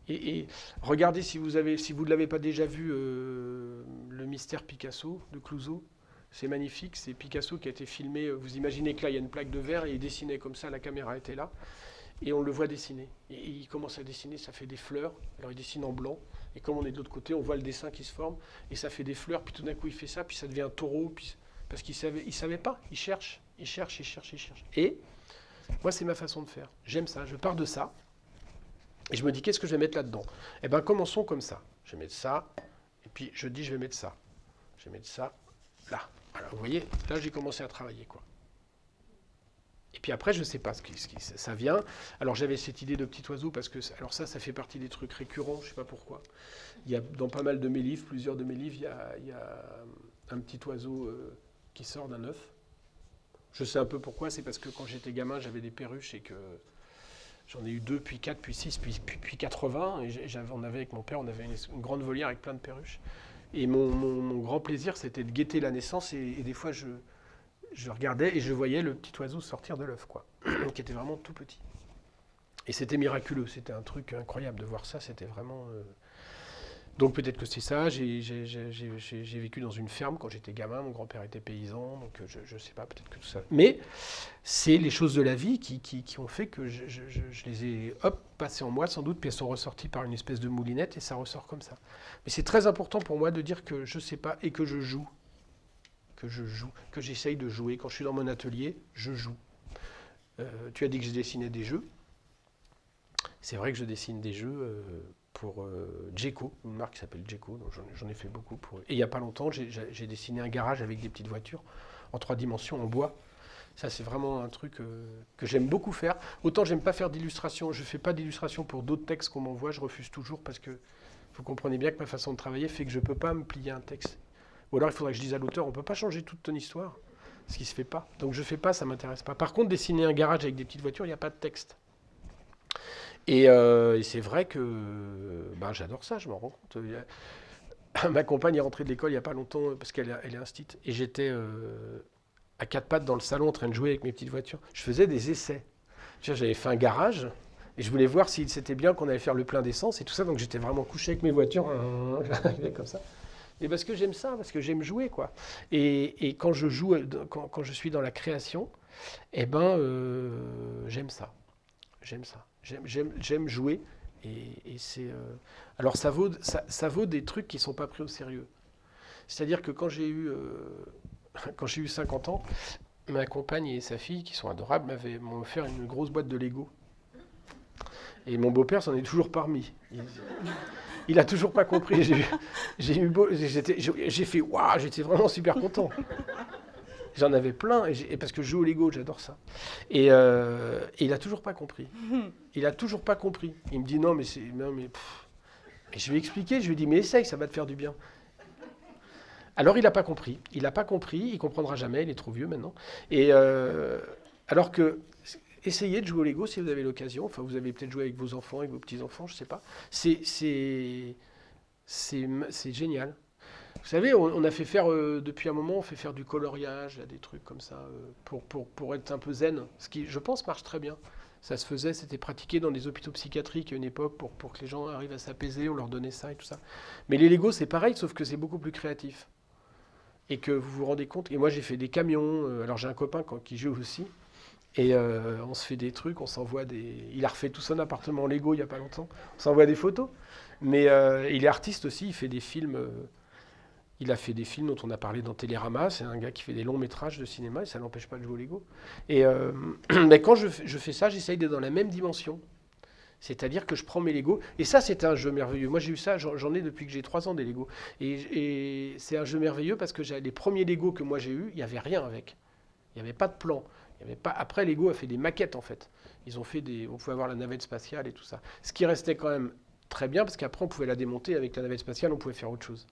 Et regardez, si vous ne l'avez pas déjà vu, le mystère Picasso de Clouseau, c'est magnifique. C'est Picasso qui a été filmé. Vous imaginez que là, il y a une plaque de verre et il dessinait comme ça, la caméra était là. Et on le voit dessiner. Et il commence à dessiner, ça fait des fleurs. Alors il dessine en blanc. Et comme on est de l'autre côté, on voit le dessin qui se forme. Et ça fait des fleurs. Puis tout d'un coup, il fait ça. Puis ça devient un taureau. Parce qu'il savait pas. Il cherche. Et moi, c'est ma façon de faire. J'aime ça. Je pars de ça. Et je me dis, qu'est-ce que je vais mettre là-dedans? Eh bien, commençons comme ça. Je vais mettre ça. Et puis, je dis, je vais mettre ça. Je vais mettre ça là. Alors, vous voyez, là, j'ai commencé à travailler, quoi. Et puis après, je ne sais pas ça vient. Alors, j'avais cette idée de petit oiseau parce que, alors ça fait partie des trucs récurrents. Je ne sais pas pourquoi. Il y a dans pas mal de mes livres, plusieurs de mes livres, il y a un petit oiseau qui sort d'un œuf. Je sais un peu pourquoi, c'est parce que quand j'étais gamin, j'avais des perruches et que j'en ai eu 2, puis 4, puis 6, puis 80. Et on avait avec mon père, on avait une grande volière avec plein de perruches. Et mon grand plaisir, c'était de guetter la naissance. Et des fois, je regardais et je voyais le petit oiseau sortir de l'œuf, quoi, qui était vraiment tout petit. Et c'était miraculeux, c'était un truc incroyable de voir ça, c'était vraiment... Donc peut-être que c'est ça, j'ai vécu dans une ferme quand j'étais gamin, mon grand-père était paysan, donc je ne sais pas, peut-être que tout ça. Mais c'est les choses de la vie qui ont fait que je les ai passées en moi sans doute, puis elles sont ressorties par une espèce de moulinette et ça ressort comme ça. Mais c'est très important pour moi de dire que je ne sais pas et que je joue, que j'essaye de jouer. Quand je suis dans mon atelier, je joue. Tu as dit que je dessinais des jeux. C'est vrai que je dessine des jeux... pour Jeco, une marque qui s'appelle Jeco, donc j'en ai fait beaucoup pour eux. Et il n'y a pas longtemps, j'ai dessiné un garage avec des petites voitures en 3 dimensions, en bois. Ça, c'est vraiment un truc que j'aime beaucoup faire. Autant j'aime pas faire d'illustration, je ne fais pas d'illustration pour d'autres textes qu'on m'envoie, je refuse toujours parce que vous comprenez bien que ma façon de travailler fait que je ne peux pas me plier un texte. Ou alors il faudrait que je dise à l'auteur, on ne peut pas changer toute ton histoire, ce qui ne se fait pas. Donc je ne fais pas, ça ne m'intéresse pas. Par contre, dessiner un garage avec des petites voitures, il n'y a pas de texte. Et c'est vrai que j'adore ça, je m'en rends compte. Ma compagne est rentrée de l'école il n'y a pas longtemps parce qu'elle est instite. Et j'étais à 4 pattes dans le salon en train de jouer avec mes petites voitures. Je faisais des essais. J'avais fait un garage et je voulais voir si c'était bien qu'on allait faire le plein d'essence et tout ça. Donc j'étais vraiment couché avec mes voitures. J'arrivais comme ça. Et parce que j'aime ça, parce que j'aime jouer, quoi. Et quand je joue, quand je suis dans la création, j'aime ça. J'aime ça. J'aime jouer. Et c'est, alors ça vaut des trucs qui ne sont pas pris au sérieux. C'est-à-dire que quand j'ai eu 50 ans, ma compagne et sa fille, qui sont adorables, m'ont offert une grosse boîte de Lego. Et mon beau-père s'en est toujours parmi. Il a toujours pas compris. J'ai fait waouh, j'étais vraiment super content. J'en avais plein, parce que je joue au Lego, j'adore ça. Et il a toujours pas compris. Il a toujours pas compris. Il me dit non, mais et je lui ai expliqué, je lui ai dit mais essaye, ça va te faire du bien. Alors il n'a pas compris. Il n'a pas compris, il comprendra jamais, il est trop vieux maintenant. Et alors que essayez de jouer au Lego si vous avez l'occasion. Enfin, vous avez peut-être joué avec vos enfants, avec vos petits-enfants, je sais pas. C'est génial. Vous savez, on a fait faire, depuis un moment, on fait faire du coloriage, des trucs comme ça, pour être un peu zen, ce qui, je pense, marche très bien. Ça se faisait, c'était pratiqué dans des hôpitaux psychiatriques à une époque pour que les gens arrivent à s'apaiser, on leur donnait ça et tout ça. Mais les Legos, c'est pareil, sauf que c'est beaucoup plus créatif. Et que vous vous rendez compte, et moi j'ai fait des camions, alors j'ai un copain qui joue aussi, et on se fait des trucs, on s'envoie des... Il a refait tout son appartement en Lego il n'y a pas longtemps, on s'envoie des photos. Mais il est artiste aussi, il fait des films... Il a fait des films dont on a parlé dans Télérama. C'est un gars qui fait des longs métrages de cinéma et ça ne l'empêche pas de jouer au Lego. Et mais quand je fais ça, j'essaye d'être dans la même dimension. C'est-à-dire que je prends mes Legos. Et ça, c'est un jeu merveilleux. Moi, j'ai eu ça, j'en ai depuis que j'ai 3 ans des Legos. Et c'est un jeu merveilleux parce que les premiers Legos que moi j'ai eus, il n'y avait rien avec. Il n'y avait pas de plan. Il y avait pas... Après, Lego a fait des maquettes, en fait. Ils ont fait on pouvait avoir la navette spatiale et tout ça. Ce qui restait quand même très bien, parce qu'après, on pouvait la démonter avec la navette spatiale, on pouvait faire autre chose.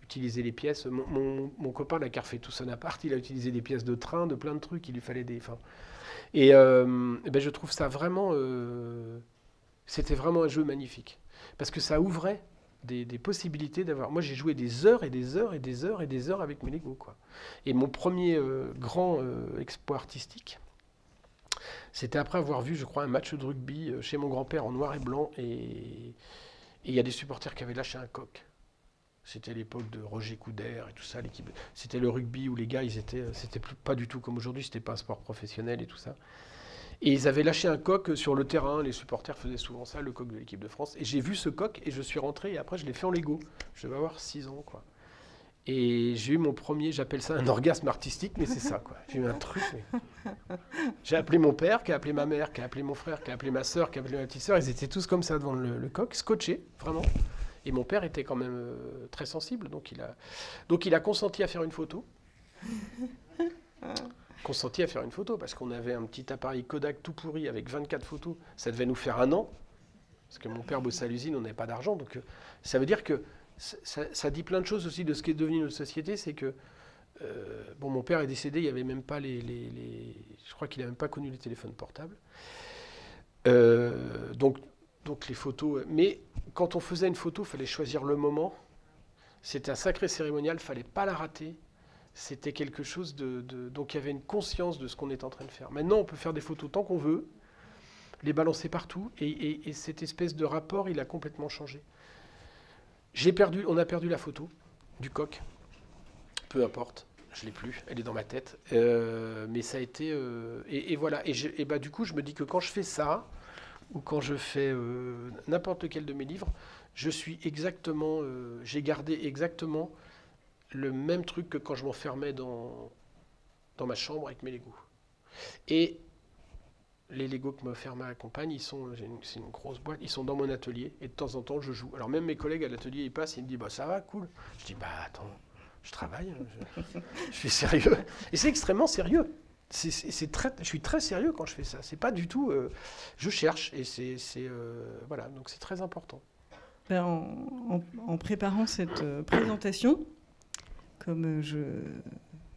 Utiliser les pièces. Mon copain, là, qui a refait tout son appart, il a utilisé des pièces de train, de plein de trucs, il lui fallait des... Enfin, et ben, je trouve ça vraiment... c'était vraiment un jeu magnifique. Parce que ça ouvrait des possibilités d'avoir... Moi, j'ai joué des heures et des heures et des heures et des heures avec mes Lego, quoi. Et mon premier grand exploit artistique, c'était après avoir vu, je crois, un match de rugby chez mon grand-père en noir et blanc. Et il y a des supporters qui avaient lâché un coq. C'était l'époque de Roger Coudert et tout ça. L'équipe, c'était le rugby où les gars, c'était pas du tout comme aujourd'hui, c'était pas un sport professionnel et tout ça. Et ils avaient lâché un coq sur le terrain, les supporters faisaient souvent ça, le coq de l'équipe de France. Et j'ai vu ce coq et je suis rentré et après je l'ai fait en Lego. Je devais avoir 6 ans, quoi. Et j'ai eu mon premier, j'appelle ça un orgasme artistique, mais c'est ça, quoi. J'ai eu un truc. J'ai appelé mon père, qui a appelé ma mère, qui a appelé mon frère, qui a appelé ma soeur, qui a appelé ma petite soeur. Ils étaient tous comme ça devant le coq, scotchés, vraiment. Et mon père était quand même très sensible, donc il a consenti à faire une photo. Consenti à faire une photo, parce qu'on avait un petit appareil Kodak tout pourri avec 24 photos. Ça devait nous faire 1 an, parce que mon père bossait à l'usine, on n'avait pas d'argent. Donc ça veut dire que ça dit plein de choses aussi de ce qui est devenu notre société. C'est que, bon, mon père est décédé, il n'y avait même pas je crois qu'il n'a même pas connu les téléphones portables. Donc les photos... Mais quand on faisait une photo, il fallait choisir le moment. C'était un sacré cérémonial, il ne fallait pas la rater. C'était quelque chose donc il y avait une conscience de ce qu'on est en train de faire. Maintenant, on peut faire des photos tant qu'on veut, les balancer partout, et cette espèce de rapport, il a complètement changé. On a perdu la photo du coq. Peu importe, je ne l'ai plus, elle est dans ma tête. Mais ça a été... et voilà, et bah, du coup, je me dis que quand je fais ça, ou quand je fais n'importe lequel de mes livres, je suis exactement... j'ai gardé exactement le même truc que quand je m'enfermais dans ma chambre avec mes Legos. Et les Legos que m'a offert ma compagne, c'est une grosse boîte, ils sont dans mon atelier, et de temps en temps, je joue. Alors même mes collègues à l'atelier, ils passent, ils me disent, bah ça va, cool. Je dis, bah attends, je travaille, je suis sérieux. Et c'est extrêmement sérieux. Je suis très sérieux quand je fais ça. C'est pas du tout... je cherche, et voilà, donc c'est très important. Ben, en préparant cette présentation, comme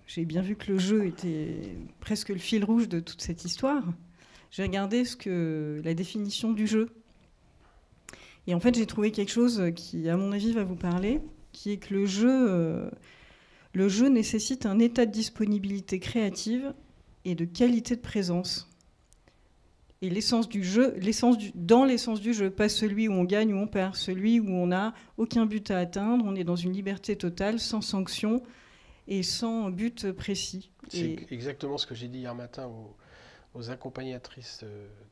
j'ai bien vu que le jeu était presque le fil rouge de toute cette histoire, j'ai regardé la définition du jeu. Et en fait, j'ai trouvé quelque chose qui, à mon avis, va vous parler, qui est que le jeu nécessite un état de disponibilité créative et de qualité de présence. Et l'essence du jeu, dans l'essence du jeu, pas celui où on gagne ou on perd, celui où on n'a aucun but à atteindre, on est dans une liberté totale, sans sanction et sans but précis. C'est exactement ce que j'ai dit hier matin aux accompagnatrices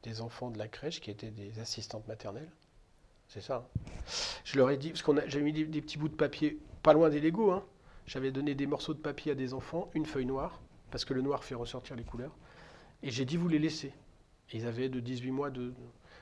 des enfants de la crèche qui étaient des assistantes maternelles. C'est ça. Hein. Je leur ai dit, parce j'avais mis des petits bouts de papier, pas loin des Legos, hein. J'avais donné des morceaux de papier à des enfants, une feuille noire, parce que le noir fait ressortir les couleurs, et j'ai dit, vous les laissez. Ils avaient de 18 mois de...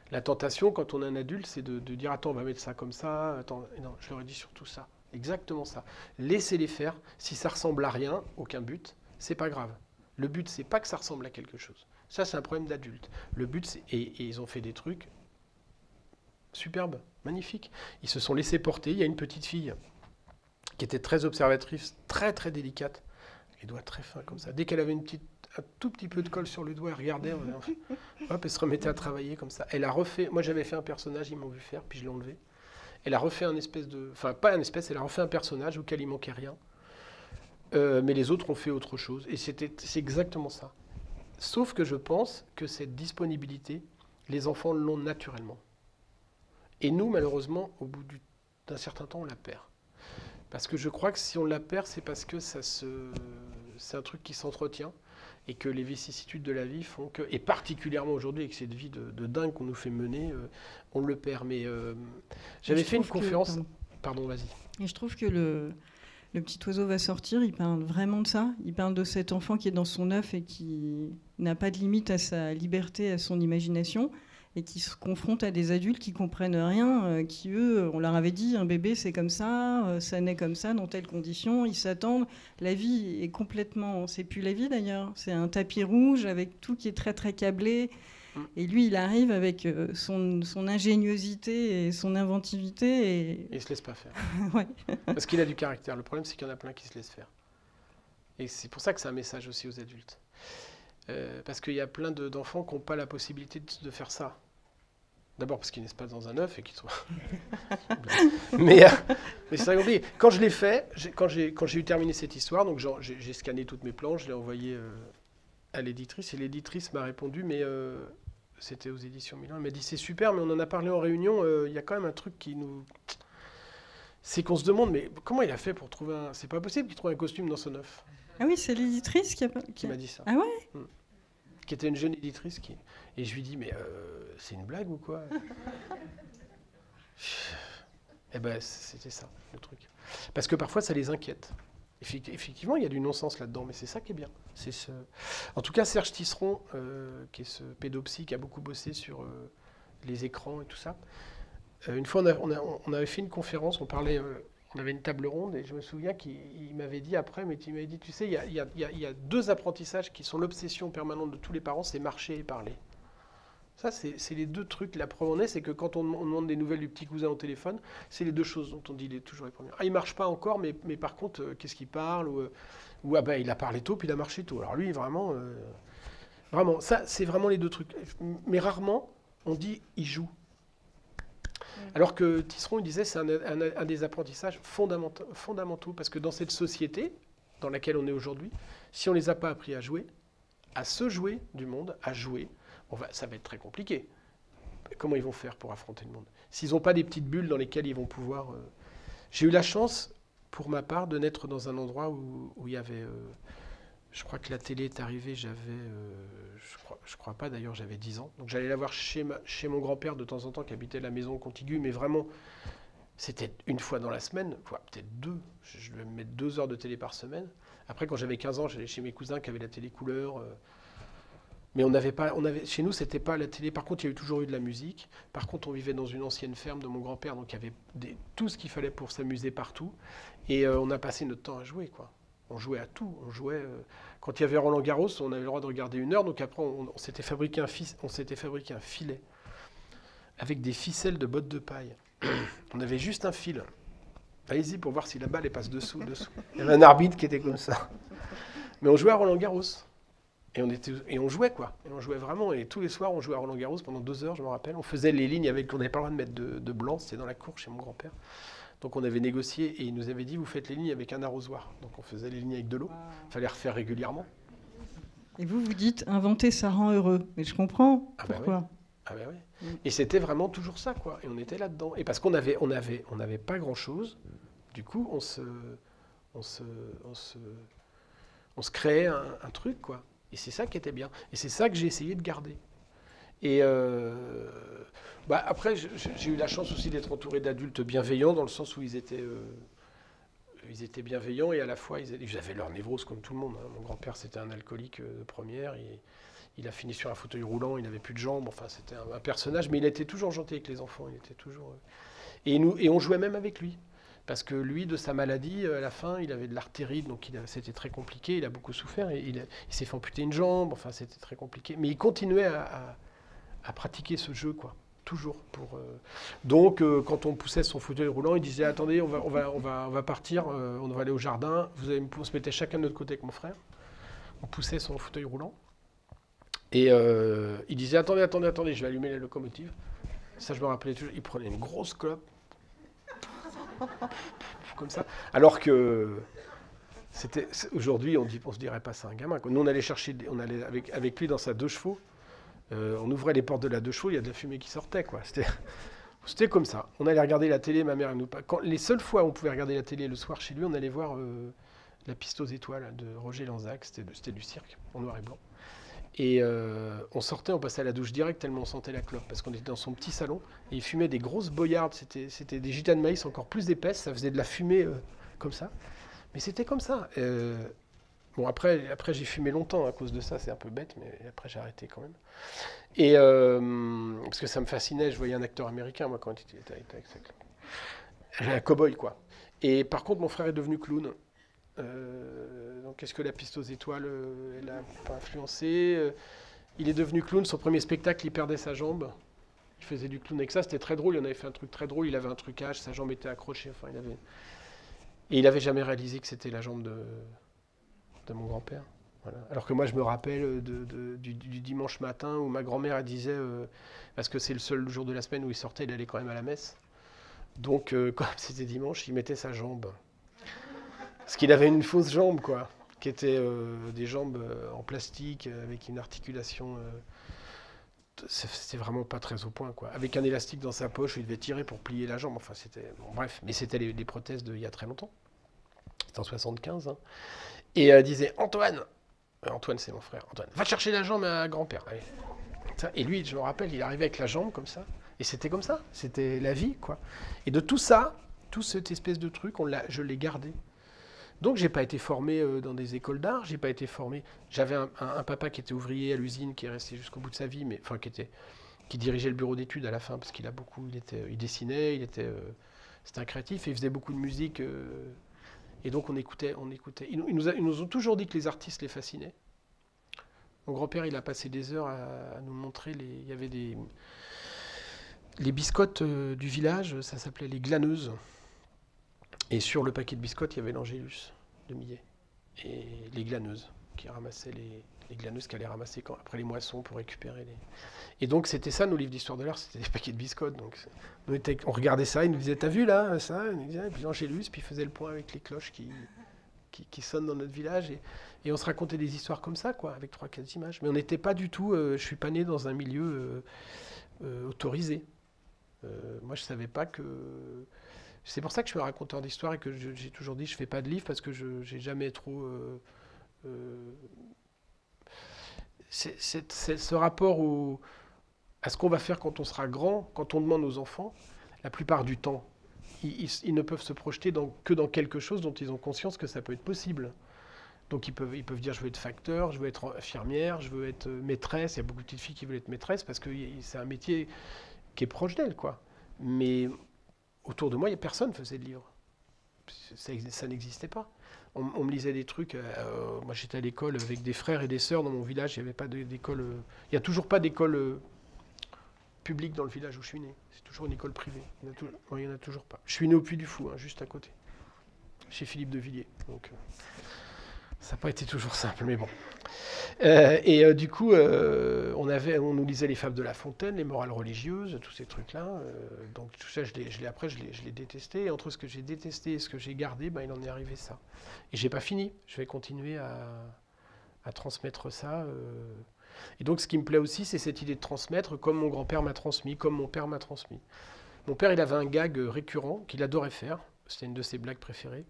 La tentation, quand on est un adulte, c'est de dire, attends, on va mettre ça comme ça. Attends. Et non, je leur ai dit surtout ça. Exactement ça. Laissez-les faire. Si ça ressemble à rien, aucun but, c'est pas grave. Le but, c'est pas que ça ressemble à quelque chose. Ça, c'est un problème d'adulte. Le but, c'est... Et ils ont fait des trucs superbes, magnifiques. Ils se sont laissés porter. Il y a une petite fille qui était très observatrice, très, très délicate. Les doigts très fins comme ça. Dès qu'elle avait un tout petit peu de colle sur le doigt, elle regardait, hop, elle se remettait à travailler comme ça. Elle a refait, moi j'avais fait un personnage, ils m'ont vu faire, puis je l'ai enlevé. Elle a refait elle a refait un personnage auquel il manquait rien. Mais les autres ont fait autre chose. Et c'est exactement ça. Sauf que je pense que cette disponibilité, les enfants l'ont naturellement. Et nous, malheureusement, au bout d'un certain temps, on la perd. Parce que je crois que si on la perd, c'est parce que c'est un truc qui s'entretient. Et que les vicissitudes de la vie font que, et particulièrement aujourd'hui avec cette vie de dingue qu'on nous fait mener, on le perd. Mais j'avais fait une conférence... Pardon, vas-y. Et je trouve que le petit oiseau va sortir, il parle vraiment de ça. Il parle de cet enfant qui est dans son œuf et qui n'a pas de limite à sa liberté, à son imagination, et qui se confronte à des adultes qui comprennent rien, qui eux, on leur avait dit, un bébé c'est comme ça naît comme ça, dans telles conditions, ils s'attendent. La vie est complètement, c'est plus la vie d'ailleurs, c'est un tapis rouge avec tout qui est très très câblé. Et lui, il arrive avec son ingéniosité et son inventivité. Et il ne se laisse pas faire. Ouais. Parce qu'il a du caractère. Le problème, c'est qu'il y en a plein qui se laissent faire. Et c'est pour ça que c'est un message aussi aux adultes. Parce qu'il y a plein d'enfants qui n'ont pas la possibilité de faire ça. D'abord parce qu'ils naissent pas dans un œuf et qu'ils sont... mais c'est très compliqué. Quand je l'ai fait, quand j'ai eu terminé cette histoire, donc j'ai scanné toutes mes planches, je l'ai envoyé à l'éditrice, et l'éditrice m'a répondu, mais c'était aux éditions Milan, elle m'a dit c'est super, mais on en a parlé en réunion, il y a quand même un truc qui nous... C'est qu'on se demande, mais comment il a fait pour trouver un... C'est pas possible qu'il trouve un costume dans son œuf. Ah oui, c'est l'éditrice qui m'a dit ça. Ah ouais. Qui était une jeune éditrice qui... Et je lui dis, mais c'est une blague ou quoi? Eh ben, c'était ça, le truc. Parce que parfois, ça les inquiète. Effectivement, il y a du non-sens là-dedans, mais c'est ça qui est bien. En tout cas, Serge Tisseron, qui est ce pédopsie qui a beaucoup bossé sur les écrans et tout ça, une fois, on avait fait une conférence, on avait une table ronde, et je me souviens qu'il m'avait dit après, mais il m'avait dit, tu sais, il y a deux apprentissages qui sont l'obsession permanente de tous les parents, c'est marcher et parler. Ça, c'est les deux trucs. La preuve en est, c'est que quand on demande des nouvelles du petit cousin au téléphone, c'est les deux choses dont on dit toujours les premières. Ah, il marche pas encore, mais par contre, qu'est-ce qu'il parle ou ah ben, il a parlé tôt, puis il a marché tôt. Alors lui, vraiment, ça, c'est vraiment les deux trucs. Mais rarement, on dit, il joue. Alors que Tisseron, il disait, c'est un des apprentissages fondamentaux, parce que dans cette société dans laquelle on est aujourd'hui, si on les a pas appris à jouer, à se jouer du monde, à jouer, ça va être très compliqué. Comment ils vont faire pour affronter le monde? S'ils n'ont pas des petites bulles dans lesquelles ils vont pouvoir... J'ai eu la chance, pour ma part, de naître dans un endroit où il y avait... je crois que la télé est arrivée, je crois pas d'ailleurs, j'avais 10 ans. Donc j'allais la voir chez mon grand-père de temps en temps, qui habitait la maison contiguë, mais vraiment, c'était une fois dans la semaine, peut-être deux. Je devais me mettre 2 heures de télé par semaine. Après, quand j'avais 15 ans, j'allais chez mes cousins qui avaient la télé couleur... Mais chez nous, c'était pas la télé. Par contre, il y a toujours eu de la musique. Par contre, on vivait dans une ancienne ferme de mon grand-père, donc il y avait tout ce qu'il fallait pour s'amuser partout. Et on a passé notre temps à jouer, quoi. On jouait à tout. Quand il y avait Roland-Garros, on avait le droit de regarder 1 heure. Donc après, on s'était fabriqué un filet avec des ficelles de bottes de paille. On avait juste un fil. Allez-y pour voir si la balle elle passe dessous. Il y avait un arbitre qui était comme ça. Mais on jouait à Roland-Garros. Et on jouait, quoi. Et on jouait vraiment. Et tous les soirs, on jouait à Roland-Garros pendant 2 heures, je me rappelle. On faisait les lignes on n'avait pas le droit de mettre de blanc, c'était dans la cour chez mon grand-père. Donc on avait négocié et il nous avait dit, vous faites les lignes avec un arrosoir. Donc on faisait les lignes avec de l'eau. Il fallait refaire régulièrement. Et vous dites, inventer, ça rend heureux. Mais je comprends pourquoi. Ah ben oui. Et c'était vraiment toujours ça, quoi. Et on était là-dedans. Et parce qu'on avait pas grand-chose, du coup, on se créait un truc, quoi. Et c'est ça qui était bien. Et c'est ça que j'ai essayé de garder. Et après, j'ai eu la chance aussi d'être entouré d'adultes bienveillants, dans le sens où ils étaient bienveillants et à la fois, ils avaient leur névrose comme tout le monde. Hein. Mon grand-père, c'était un alcoolique de première. Il a fini sur un fauteuil roulant, il n'avait plus de jambes. Enfin, c'était un personnage, mais il était toujours gentil avec les enfants. Il était toujours... Et on jouait même avec lui. Parce que lui, de sa maladie, à la fin, il avait de l'artérite, donc c'était très compliqué, il a beaucoup souffert, et il s'est fait amputer une jambe, enfin c'était très compliqué. Mais il continuait à pratiquer ce jeu, quoi, toujours. Donc, quand on poussait son fauteuil roulant, il disait, attendez, on va partir, on va aller au jardin, on se mettait chacun de notre côté avec mon frère, on poussait son fauteuil roulant, et il disait, attendez, je vais allumer la locomotive. Ça, je me rappelais toujours, il prenait une grosse clope, comme ça. Alors que aujourd'hui, on se dirait pas c'est un gamin. Nous, on allait avec lui dans sa 2 chevaux. On ouvrait les portes de la 2 chevaux, il y a de la fumée qui sortait, quoi. C'était comme ça. On allait regarder la télé, ma mère et nous. Les seules fois où on pouvait regarder la télé le soir chez lui, on allait voir La piste aux étoiles de Roger Lanzac. C'était du cirque en noir et blanc. Et on sortait, on passait à la douche direct tellement on sentait la clope, parce qu'on était dans son petit salon, et il fumait des grosses boyardes, c'était des gitanes de maïs encore plus épaisses, ça faisait de la fumée comme ça. Mais c'était comme ça. Bon, après j'ai fumé longtemps à cause de ça, c'est un peu bête, mais après j'ai arrêté quand même. Et parce que ça me fascinait, je voyais un acteur américain, moi, quand il était avec sa clope. Un cow-boy, quoi. Et par contre, mon frère est devenu clown. Donc, est-ce que la piste aux étoiles, elle a pas influencé Il est devenu clown. Son premier spectacle, il perdait sa jambe. Il faisait du clown avec ça. C'était très drôle. Il en avait fait un truc très drôle. Il avait un trucage. Sa jambe était accrochée. Enfin, et il n'avait jamais réalisé que c'était la jambe de mon grand-père. Voilà. Alors que moi, je me rappelle du dimanche matin où ma grand-mère elle disait, parce que c'est le seul jour de la semaine où il sortait, il allait quand même à la messe. Donc, comme c'était dimanche, il mettait sa jambe. Parce qu'il avait une fausse jambe, quoi, qui était des jambes en plastique, avec une articulation. C'était vraiment pas très au point, quoi. Avec un élastique dans sa poche, il devait tirer pour plier la jambe. Enfin, c'était. Bon, bref, mais c'était les prothèses d'il y a très longtemps. C'était en 75. Hein. Et elle disait Antoine, Antoine, c'est mon frère, Antoine, va chercher la jambe à grand-père. Allez. Et lui, je me rappelle, il arrivait avec la jambe comme ça. Et c'était comme ça. C'était la vie, quoi. Et de tout ça, toute cette espèce de truc, je l'ai gardé. Donc, j'ai pas été formé dans des écoles d'art. J'ai pas été formé. J'avais un papa qui était ouvrier à l'usine, qui est resté jusqu'au bout de sa vie, mais enfin qui dirigeait le bureau d'études à la fin, parce qu'il a beaucoup. Il dessinait, c'était un créatif, et il faisait beaucoup de musique. Et donc, on écoutait. Ils nous ont toujours dit que les artistes les fascinaient. Mon grand-père, il a passé des heures à nous montrer. Il y avait les biscottes du village, ça s'appelait les glaneuses. Et sur le paquet de biscottes, il y avait l'Angélus de Millet. Et les glaneuses, qui ramassaient les glaneuses qu'elle allait ramasser après les moissons pour récupérer les... Et donc, c'était ça, nos livres d'histoire de l'art, c'était des paquets de biscottes. Donc, on regardait ça, il nous disait, t'as vu là, ça? Il nous disait, et puis l'Angélus, puis il faisait le point avec les cloches qui sonnent dans notre village. Et on se racontait des histoires comme ça, quoi, avec 3-4 images. Mais on n'était pas du tout... je suis pas né dans un milieu autorisé. Moi, je savais pas que... C'est pour ça que je suis un raconteur d'histoire et que j'ai toujours dit je fais pas de livres parce que je n'ai jamais trop... c'est ce rapport à ce qu'on va faire quand on sera grand, quand on demande aux enfants, la plupart du temps, ils ne peuvent se projeter que dans quelque chose dont ils ont conscience que ça peut être possible. Donc ils peuvent dire je veux être facteur, je veux être infirmière, je veux être maîtresse. Il y a beaucoup de petites filles qui veulent être maîtresse parce que c'est un métier qui est proche d'elles, quoi. Mais autour de moi, personne ne faisait de livres. Ça n'existait pas. On me lisait des trucs. Moi, j'étais à l'école avec des frères et des sœurs dans mon village. Il n'y avait pas d'école. Il n'y a toujours pas d'école publique dans le village où je suis né. C'est toujours une école privée. Il n'y en a toujours pas. Je suis né au Puy du Fou, hein, juste à côté, chez Philippe de Villiers. Donc, ça n'a pas été toujours simple, mais bon. Du coup, on nous lisait les fables de La Fontaine, les morales religieuses, tous ces trucs-là. Donc tout ça, je l'ai détesté. Et entre ce que j'ai détesté et ce que j'ai gardé, il en est arrivé ça. Et j'ai pas fini. Je vais continuer à transmettre ça. Et donc ce qui me plaît aussi, c'est cette idée de transmettre comme mon grand-père m'a transmis, comme mon père m'a transmis. Mon père, il avait un gag récurrent qu'il adorait faire. C'était une de ses blagues préférées.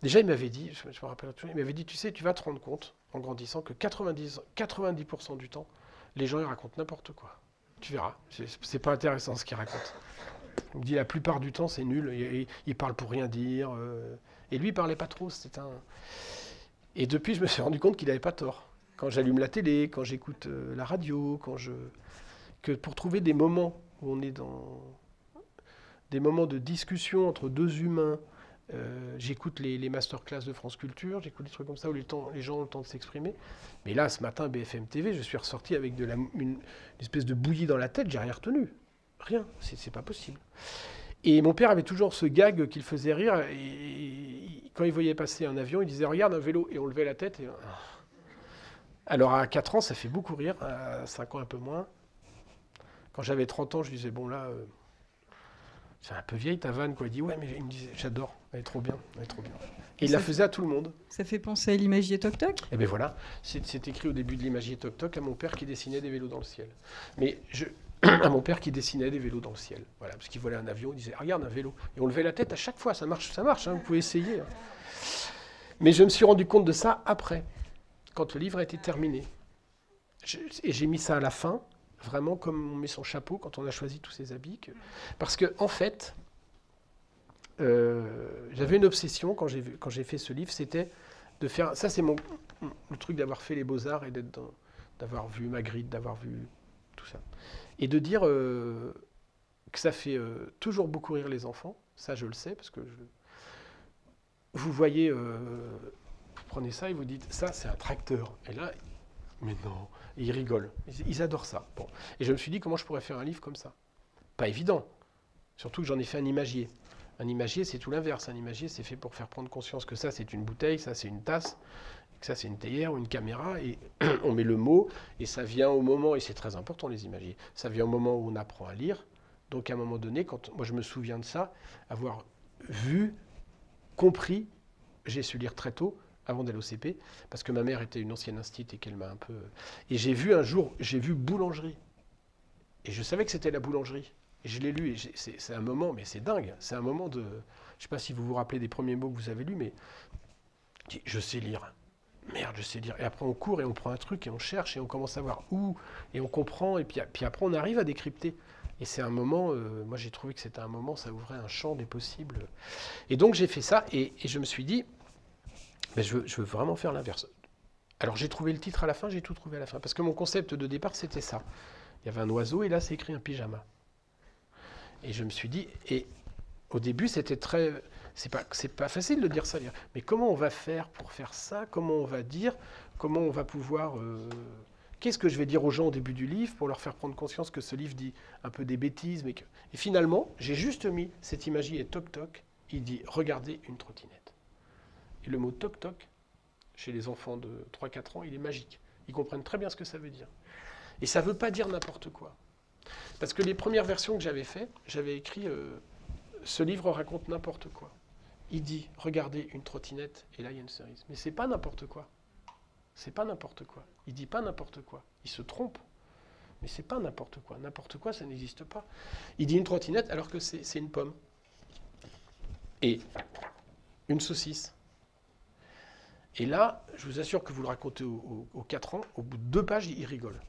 Déjà, il m'avait dit, je me rappelle, il m'avait dit, tu sais, tu vas te rendre compte, en grandissant, que 90% du temps, les gens, ils racontent n'importe quoi. Tu verras, c'est pas intéressant ce qu'ils racontent. Il me dit, la plupart du temps, c'est nul, ils parlent pour rien dire. Et lui, il parlait pas trop, c'était un... Et depuis, je me suis rendu compte qu'il avait pas tort. Quand j'allume la télé, quand j'écoute la radio, que pour trouver des moments où on est dans... des moments de discussion entre deux humains. J'écoute les masterclass de France Culture, j'écoute des trucs comme ça où les gens ont le temps de s'exprimer. Mais là, ce matin, BFM TV, je suis ressorti avec une espèce de bouillie dans la tête, j'ai rien retenu. Rien, c'est pas possible. Et mon père avait toujours ce gag qui le faisait rire. Et quand il voyait passer un avion, il disait « Regarde, un vélo !» Et on levait la tête. Alors à 4 ans, ça fait beaucoup rire. À 5 ans, un peu moins. Quand j'avais 30 ans, je disais « Bon là... c'est un peu vieille ta vanne, quoi. Il dit, ouais, mais il me disait, j'adore, elle est trop bien, elle est trop bien. Et il la faisait à tout le monde. Ça fait penser à l'imagier Toc-Toc ? Et bien voilà, c'est écrit au début de l'imagier Toc-Toc à mon père qui dessinait des vélos dans le ciel. Mais à mon père qui dessinait des vélos dans le ciel. Voilà, parce qu'il volait un avion, il disait, ah, regarde un vélo. Et on levait la tête à chaque fois, ça marche, hein, vous pouvez essayer. Hein. Mais je me suis rendu compte de ça après, quand le livre a été terminé. Et j'ai mis ça à la fin. Vraiment comme on met son chapeau quand on a choisi tous ses habits. Parce que en fait, j'avais une obsession quand j'ai fait ce livre, c'était de faire... Ça, c'est le truc d'avoir fait les Beaux-Arts et d'avoir vu Magritte, d'avoir vu tout ça. Et de dire que ça fait toujours beaucoup rire les enfants. Ça, je le sais, parce que vous voyez, vous prenez ça et vous dites, ça, c'est un tracteur. Et là, Mais non. Et ils rigolent. Ils adorent ça. Bon. Et je me suis dit, comment je pourrais faire un livre comme ça? Pas évident. Surtout que j'en ai fait un imagier. Un imagier, c'est tout l'inverse. Un imagier, c'est fait pour faire prendre conscience que ça, c'est une bouteille, ça, c'est une tasse, que ça, c'est une théière ou une caméra. Et on met le mot, et ça vient au moment, et c'est très important, les imagiers, ça vient au moment où on apprend à lire. Donc, à un moment donné, moi, je me souviens de ça, avoir vu, compris, j'ai su lire très tôt, avant d'aller au CP, parce que ma mère était une ancienne instite et qu'elle m'a un peu... Et j'ai vu un jour, j'ai vu boulangerie. Et je savais que c'était la boulangerie. Et je l'ai lu, et c'est un moment, mais c'est dingue. C'est un moment de... Je ne sais pas si vous vous rappelez des premiers mots que vous avez lus, mais je sais lire. Merde, je sais lire. Et après, on court et on prend un truc et on cherche et on commence à voir où. Et on comprend. Et puis après, on arrive à décrypter. Et c'est un moment, moi j'ai trouvé que c'était un moment, ça ouvrait un champ des possibles. Et donc j'ai fait ça et je me suis dit, mais je veux vraiment faire l'inverse. Alors j'ai trouvé le titre à la fin, j'ai tout trouvé à la fin. Parce que mon concept de départ, c'était ça. Il y avait un oiseau et là, c'est écrit un pyjama. Et je me suis dit, et au début, c'était très... C'est pas facile de dire ça. Mais comment on va faire pour faire ça? Comment on va dire? Comment on va pouvoir... Qu'est-ce que je vais dire aux gens au début du livre pour leur faire prendre conscience que ce livre dit un peu des bêtises mais que... Et finalement, j'ai juste mis cette imagerie et toc-toc. Il dit, regardez une trottinette. Et le mot toc-toc, chez les enfants de 3-4 ans, il est magique. Ils comprennent très bien ce que ça veut dire. Et ça ne veut pas dire n'importe quoi. Parce que les premières versions que j'avais faites, j'avais écrit ce livre raconte n'importe quoi. Il dit, regardez une trottinette, et là il y a une cerise. Mais c'est pas n'importe quoi. C'est pas n'importe quoi. Il dit pas n'importe quoi. Il se trompe. Mais c'est pas n'importe quoi. N'importe quoi, ça n'existe pas. Il dit une trottinette alors que c'est une pomme. Et une saucisse. Et là, je vous assure que vous le racontez aux 4 ans, au bout de 2 pages, il rigole.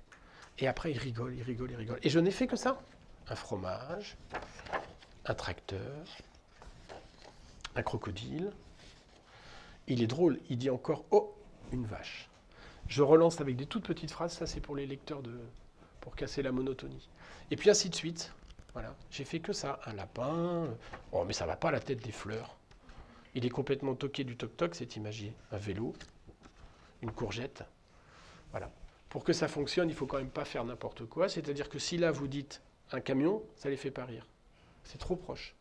Et après, il rigole, il rigole, il rigole. Et je n'ai fait que ça. Un fromage, un tracteur, un crocodile. Il est drôle, il dit encore « Oh, une vache ». Je relance avec des toutes petites phrases, ça c'est pour les lecteurs, pour casser la monotonie. Et puis ainsi de suite. Voilà, j'ai fait que ça. Un lapin, oh mais ça va pas à la tête des fleurs. Il est complètement toqué du toc-toc, c'est imagier. Un vélo, une courgette. Voilà. Pour que ça fonctionne, il ne faut quand même pas faire n'importe quoi. C'est-à-dire que si là vous dites un camion, ça ne les fait pas rire. C'est trop proche.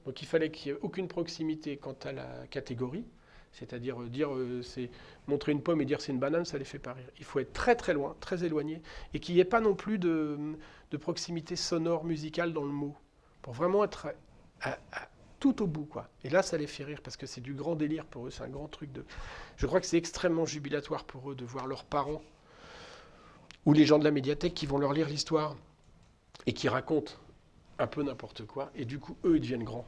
Donc il fallait qu'il n'y ait aucune proximité quant à la catégorie. C'est-à-dire dire c'est montrer une pomme et dire c'est une banane, ça ne les fait pas rire. Il faut être très très loin, très éloigné, et qu'il n'y ait pas non plus de proximité sonore, musicale dans le mot. Pour vraiment être tout au bout, quoi. Et là, ça les fait rire, parce que c'est du grand délire pour eux, c'est un grand truc de... Je crois que c'est extrêmement jubilatoire pour eux de voir leurs parents ou les gens de la médiathèque qui vont leur lire l'histoire et qui racontent un peu n'importe quoi, et du coup, eux, ils deviennent grands.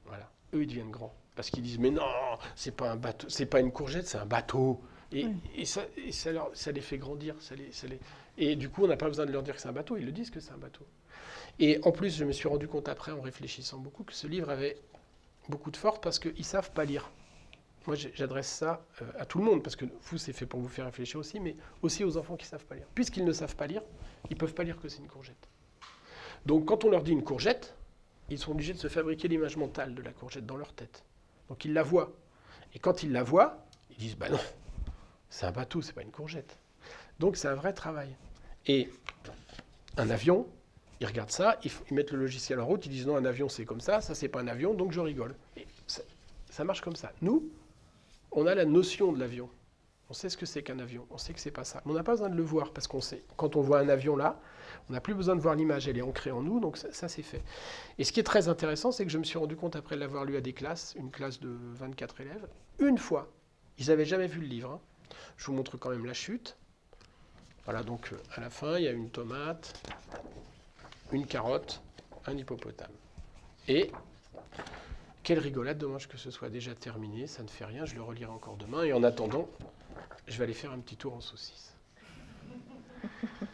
Voilà, eux, ils deviennent grands. Parce qu'ils disent, mais non, c'est pas un bateau, c'est pas une courgette, c'est un bateau. Et, oui. et ça les fait grandir. Et du coup, on n'a pas besoin de leur dire que c'est un bateau, ils le disent que c'est un bateau. Et en plus, je me suis rendu compte après, en réfléchissant beaucoup, que ce livre avait beaucoup de force parce qu'ils ne savent pas lire. Moi, j'adresse ça à tout le monde, parce que vous, c'est fait pour vous faire réfléchir aussi, mais aussi aux enfants qui ne savent pas lire. Puisqu'ils ne savent pas lire, ils ne peuvent pas lire que c'est une courgette. Donc, quand on leur dit une courgette, ils sont obligés de se fabriquer l'image mentale de la courgette dans leur tête. Donc, ils la voient. Et quand ils la voient, ils disent, bah non, c'est un bateau, c'est pas une courgette. Donc, c'est un vrai travail. Et un avion, ils regardent ça, ils mettent le logiciel en route, ils disent non, un avion c'est comme ça c'est pas un avion, donc je rigole. Et ça marche comme ça. Nous, on a la notion de l'avion. On sait ce que c'est qu'un avion, on sait que c'est pas ça. Mais on n'a pas besoin de le voir, parce qu'on sait. Quand on voit un avion là, on n'a plus besoin de voir l'image, elle est ancrée en nous, donc ça c'est fait. Et ce qui est très intéressant, c'est que je me suis rendu compte après l'avoir lu à des classes, une classe de 24 élèves, une fois, ils n'avaient jamais vu le livre. Hein. Je vous montre quand même la chute. Voilà, donc à la fin, il y a une tomate, une carotte, un hippopotame. Et quelle rigolade, dommage que ce soit déjà terminé, ça ne fait rien, je le relirai encore demain. Et en attendant, je vais aller faire un petit tour en saucisse.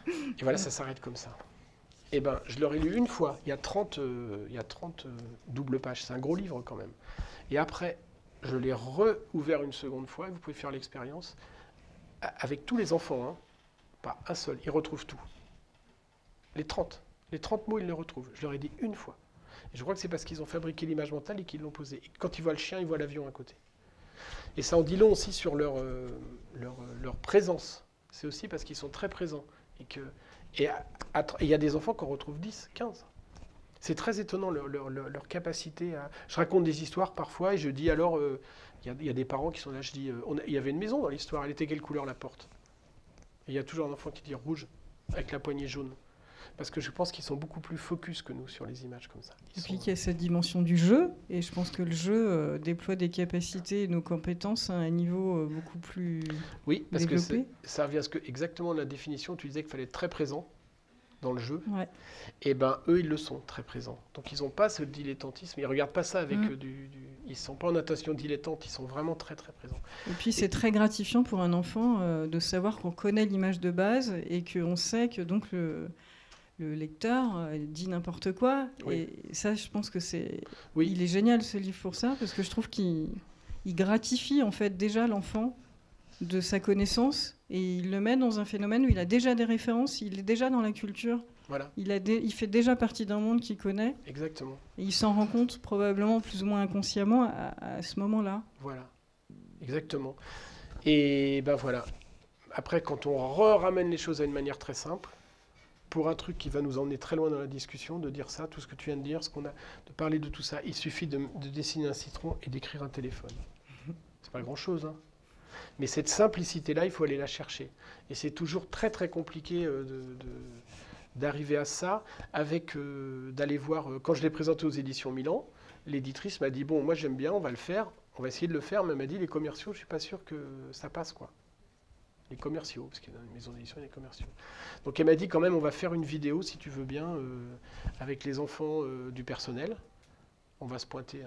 Et voilà, ça s'arrête comme ça. Et bien, je l'aurais lu une fois, il y a 30 doubles pages, c'est un gros livre quand même. Et après, je l'ai rouvert une seconde fois, et vous pouvez faire l'expérience, avec tous les enfants, hein, pas un seul, ils retrouvent tout. Les 30 mots, ils les retrouvent. Je leur ai dit une fois. Et je crois que c'est parce qu'ils ont fabriqué l'image mentale et qu'ils l'ont posée. Et quand ils voient le chien, ils voient l'avion à côté. Et ça en dit long aussi sur leur présence c'est aussi parce qu'ils sont très présents. Et il y a des enfants qu'on retrouve 10, 15. C'est très étonnant leur capacité à... Je raconte des histoires parfois et je dis alors, il y a des parents qui sont là, je dis, il y avait une maison dans l'histoire, elle était quelle couleur la porte? Et il y a toujours un enfant qui dit rouge, avec la poignée jaune. Parce que je pense qu'ils sont beaucoup plus focus que nous sur les images comme ça. Et puis qu'il y a cette dimension du jeu, et je pense que le jeu déploie des capacités et nos compétences à un niveau beaucoup plus oui, parce développé. que ça revient à ce que exactement la définition, tu disais qu'il fallait être très présent dans le jeu. Ouais. Et ben eux, ils le sont très présents. Donc ils n'ont pas ce dilettantisme, ils ne regardent pas ça avec ils ne sont pas en natation dilettante, ils sont vraiment très très présents. Et puis c'est très gratifiant pour un enfant de savoir qu'on connaît l'image de base et qu'on sait que donc le lecteur dit n'importe quoi. Oui. Et ça, je pense que c'est... Oui. Il est génial, ce livre, pour ça, parce que je trouve qu'il gratifie, en fait, déjà l'enfant de sa connaissance, et il le met dans un phénomène où il a déjà des références, il est déjà dans la culture. Voilà. Il fait déjà partie d'un monde qu'il connaît. Exactement. Et il s'en rend compte, probablement, plus ou moins inconsciemment, à ce moment-là. Voilà. Exactement. Et ben voilà. Après, quand on ramène les choses à une manière très simple, pour un truc qui va nous emmener très loin dans la discussion, de dire ça, tout ce que tu viens de dire, de parler de tout ça, il suffit de dessiner un citron et d'écrire un téléphone. C'est pas grand-chose, hein. Mais cette simplicité-là, il faut aller la chercher. Et c'est toujours très très compliqué d'arriver à ça, avec d'aller voir... quand je l'ai présenté aux éditions Milan, l'éditrice m'a dit, bon, moi j'aime bien, on va le faire, on va essayer de le faire, mais elle m'a dit, les commerciaux, je suis pas sûr que ça passe, quoi. Les commerciaux, parce qu'il y a dans une maison d'édition, il y a des commerciaux. Donc elle m'a dit quand même, on va faire une vidéo, si tu veux bien, avec les enfants du personnel. On va se pointer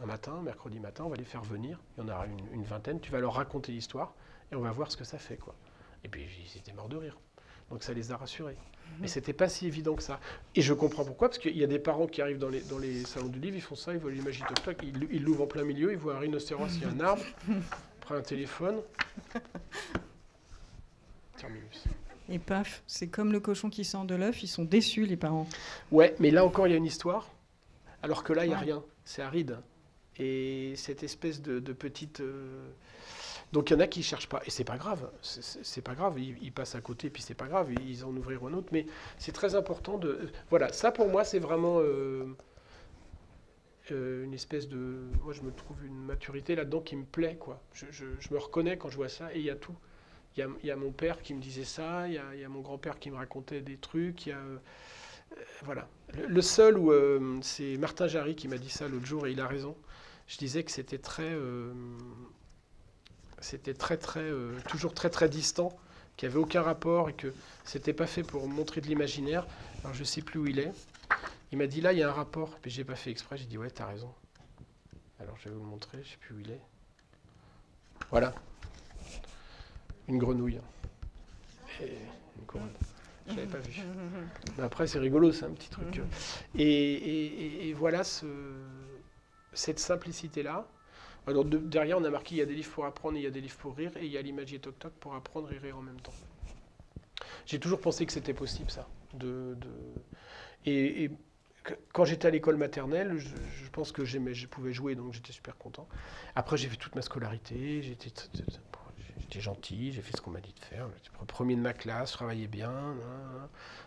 un matin, mercredi matin, on va les faire venir. Il y en aura une vingtaine. Tu vas leur raconter l'histoire et on va voir ce que ça fait, quoi. Et puis ils étaient morts de rire. Donc ça les a rassurés. Mais c'était pas si évident que ça. Et je comprends pourquoi, parce qu'il y a des parents qui arrivent dans les salons du livre, ils font ça, ils voient l'image toc-toc, ils l'ouvrent en plein milieu, ils voient un rhinocéros, il y a un arbre. Prends un téléphone. Terminus. Et paf, c'est comme le cochon qui sort de l'œuf, ils sont déçus, les parents. Ouais, mais là encore, il y a une histoire, alors que là, il n'y a rien. C'est aride. Et cette espèce de petite... Donc il y en a qui ne cherchent pas. Et c'est pas grave. C'est pas grave. Ils passent à côté, puis c'est pas grave. Ils en ouvriront un autre. Mais c'est très important de... Voilà, ça pour moi, c'est vraiment... une espèce de... Moi, je me trouve une maturité là-dedans qui me plaît, quoi. Je me reconnais quand je vois ça, et il y a tout. Il y a mon père qui me disait ça, il y a mon grand-père qui me racontait des trucs, il y a... voilà. Le seul où... c'est Martin Jarry qui m'a dit ça l'autre jour, et il a raison. Je disais que c'était très... toujours très, très distant, qu'il n'y avait aucun rapport, et que c'était pas fait pour montrer de l'imaginaire. Alors, je sais plus où il est. Il m'a dit, là, il y a un rapport. Puis j'ai pas fait exprès, j'ai dit, ouais, t'as raison. Alors je vais vous le montrer, je sais plus où il est. Voilà. Une grenouille. Et une couronne. Je l'avais pas vu. Mais après, c'est rigolo, c'est un petit truc. Et voilà cette simplicité-là. Alors derrière, on a marqué, il y a des livres pour apprendre et il y a des livres pour rire. Et il y a l'Imagier Toc-Toc pour apprendre et rire en même temps. J'ai toujours pensé que c'était possible, ça. Et quand j'étais à l'école maternelle, je pense que je pouvais jouer, donc j'étais super content. Après, j'ai fait toute ma scolarité, j'étais gentil, j'ai fait ce qu'on m'a dit de faire. J'étais premier de ma classe, je travaillais bien.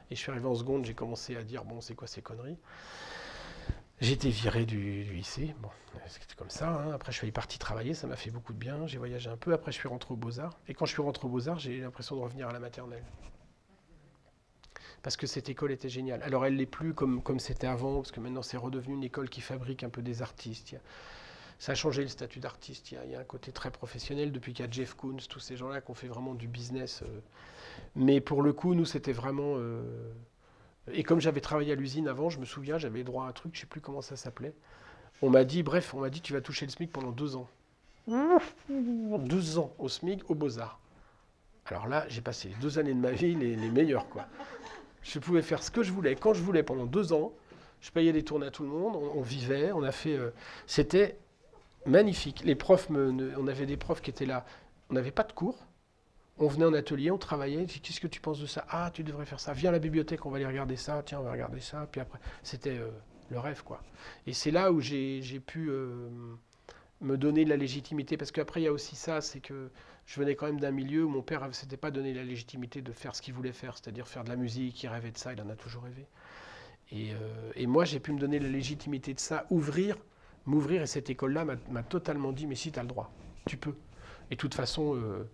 Et je suis arrivé en seconde, j'ai commencé à dire, bon, c'est quoi ces conneries? J'ai été viré du lycée, bon, c'était comme ça. Hein. Après, je suis parti travailler, ça m'a fait beaucoup de bien. J'ai voyagé un peu, après je suis rentré aux Beaux-Arts. Et quand je suis rentré aux Beaux-Arts, j'ai eu l'impression de revenir à la maternelle. Parce que cette école était géniale. Alors elle n'est plus comme c'était avant, parce que maintenant c'est redevenu une école qui fabrique un peu des artistes. Ça a changé le statut d'artiste. Il y a un côté très professionnel depuis qu'il y a Jeff Koons, tous ces gens-là qui ont fait vraiment du business. Mais pour le coup, nous, c'était vraiment... Et comme j'avais travaillé à l'usine avant, je me souviens, j'avais droit à un truc, je ne sais plus comment ça s'appelait. On m'a dit, tu vas toucher le SMIC pendant 2 ans. 2 ans au SMIC, aux Beaux-Arts. Alors là, j'ai passé les 2 années de ma vie les meilleures, quoi. Je pouvais faire ce que je voulais, quand je voulais, pendant 2 ans. Je payais des tournées à tout le monde, on vivait, on a fait... c'était magnifique. Les profs, on avait des profs qui étaient là. On n'avait pas de cours. On venait en atelier, on travaillait. Qu'est-ce que tu penses de ça? Ah, tu devrais faire ça. Viens à la bibliothèque, on va aller regarder ça. Tiens, on va regarder ça. Puis après, c'était le rêve, quoi. Et c'est là où j'ai pu me donner de la légitimité. Parce qu'après, il y a aussi ça, c'est que je venais quand même d'un milieu où mon père ne s'était pas donné la légitimité de faire ce qu'il voulait faire, c'est-à-dire faire de la musique, il rêvait de ça, il en a toujours rêvé. Et moi, j'ai pu me donner la légitimité de ça, m'ouvrir, et cette école-là m'a totalement dit, mais si, tu as le droit, tu peux. Et de toute façon,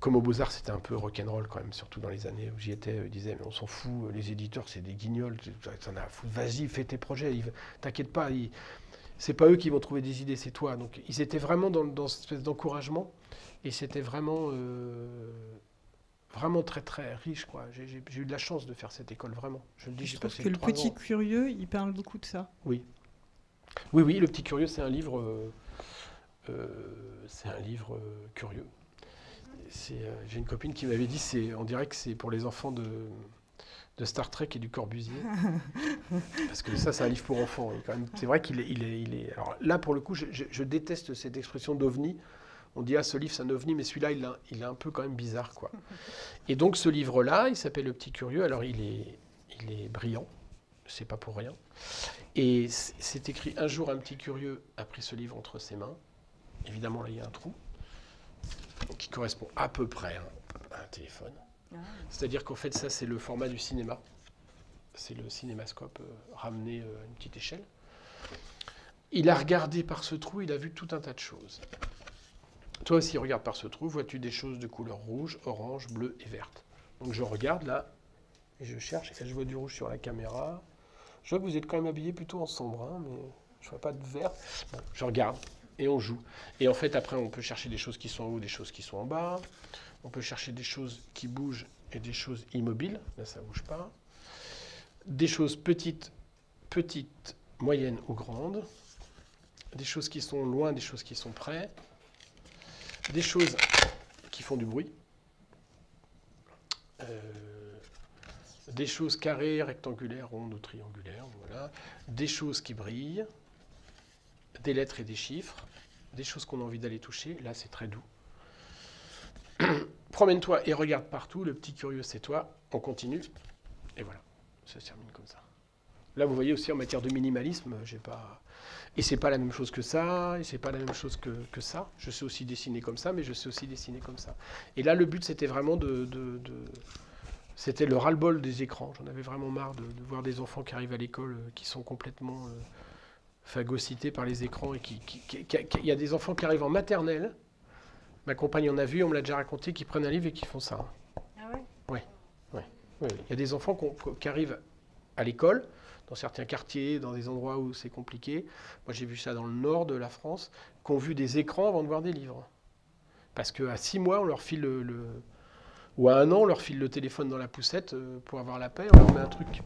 comme aux Beaux-Arts, c'était un peu rock'n'roll quand même, surtout dans les années où j'y étais, ils disaient, mais on s'en fout, les éditeurs, c'est des guignols, t'en as à foutre, vas-y, fais tes projets, t'inquiète pas, c'est pas eux qui vont trouver des idées, c'est toi. Donc ils étaient vraiment dans cette espèce d'encouragement, et c'était vraiment, vraiment très très riche, quoi. J'ai eu de la chance de faire cette école, vraiment. Je le dis, Je j'ai trouve passé que le 3 Petit ans. Curieux, il parle beaucoup de ça. Oui. Oui, oui, Le Petit Curieux, c'est un livre, curieux. J'ai une copine qui m'avait dit, on dirait que c'est pour les enfants de Star Trek et du Corbusier. Parce que ça, c'est un livre pour enfants. C'est vrai qu'il est. Alors là, pour le coup, je déteste cette expression d'ovni. On dit, ah, ce livre, c'est un ovni, mais celui-là, il est un peu quand même bizarre, quoi. Et donc, ce livre-là, il s'appelle Le Petit Curieux. Alors, il est brillant. C'est pas pour rien. Et c'est écrit, un jour, un petit curieux a pris ce livre entre ses mains. Évidemment, là, il y a un trou qui correspond à peu près à un téléphone. C'est-à-dire qu'en fait, ça, c'est le format du cinéma. C'est le cinémascope ramené à une petite échelle. Il a regardé par ce trou, il a vu tout un tas de choses. Toi aussi, regarde par ce trou, vois-tu des choses de couleur rouge, orange, bleue et verte. Donc je regarde là, et je cherche, et je vois du rouge sur la caméra. Je vois que vous êtes quand même habillés plutôt en sombre, hein, mais je ne vois pas de vert. Bon, je regarde, et on joue. Et en fait, après, on peut chercher des choses qui sont en haut, des choses qui sont en bas. On peut chercher des choses qui bougent et des choses immobiles. Là, ça ne bouge pas. Des choses petites, moyennes ou grandes. Des choses qui sont loin, des choses qui sont près. Des choses qui font du bruit. Des choses carrées, rectangulaires, rondes ou triangulaires. Voilà. Des choses qui brillent. Des lettres et des chiffres. Des choses qu'on a envie d'aller toucher. Là, c'est très doux. Promène-toi et regarde partout. Le petit curieux, c'est toi. On continue. Et voilà. Ça se termine comme ça. Là, vous voyez aussi en matière de minimalisme, j'ai pas. Et c'est pas la même chose que ça, et c'est pas la même chose que ça. Je sais aussi dessiner comme ça, mais je sais aussi dessiner comme ça. Et là, le but, c'était vraiment c'était le ras-le-bol des écrans. J'en avais vraiment marre de voir des enfants qui arrivent à l'école qui sont complètement phagocytés par les écrans. Et il y a des enfants qui arrivent en maternelle. Ma compagne en a vu, on me l'a déjà raconté, qui prennent un livre et qui font ça. Ah ouais? Oui. Il y a des enfants qui arrivent à l'école, dans certains quartiers, dans des endroits où c'est compliqué. Moi, j'ai vu ça dans le nord de la France, qui ont vu des écrans avant de voir des livres. Parce qu'à 6 mois, on leur file ou à 1 an, on leur file le téléphone dans la poussette pour avoir la paix. On leur met un truc.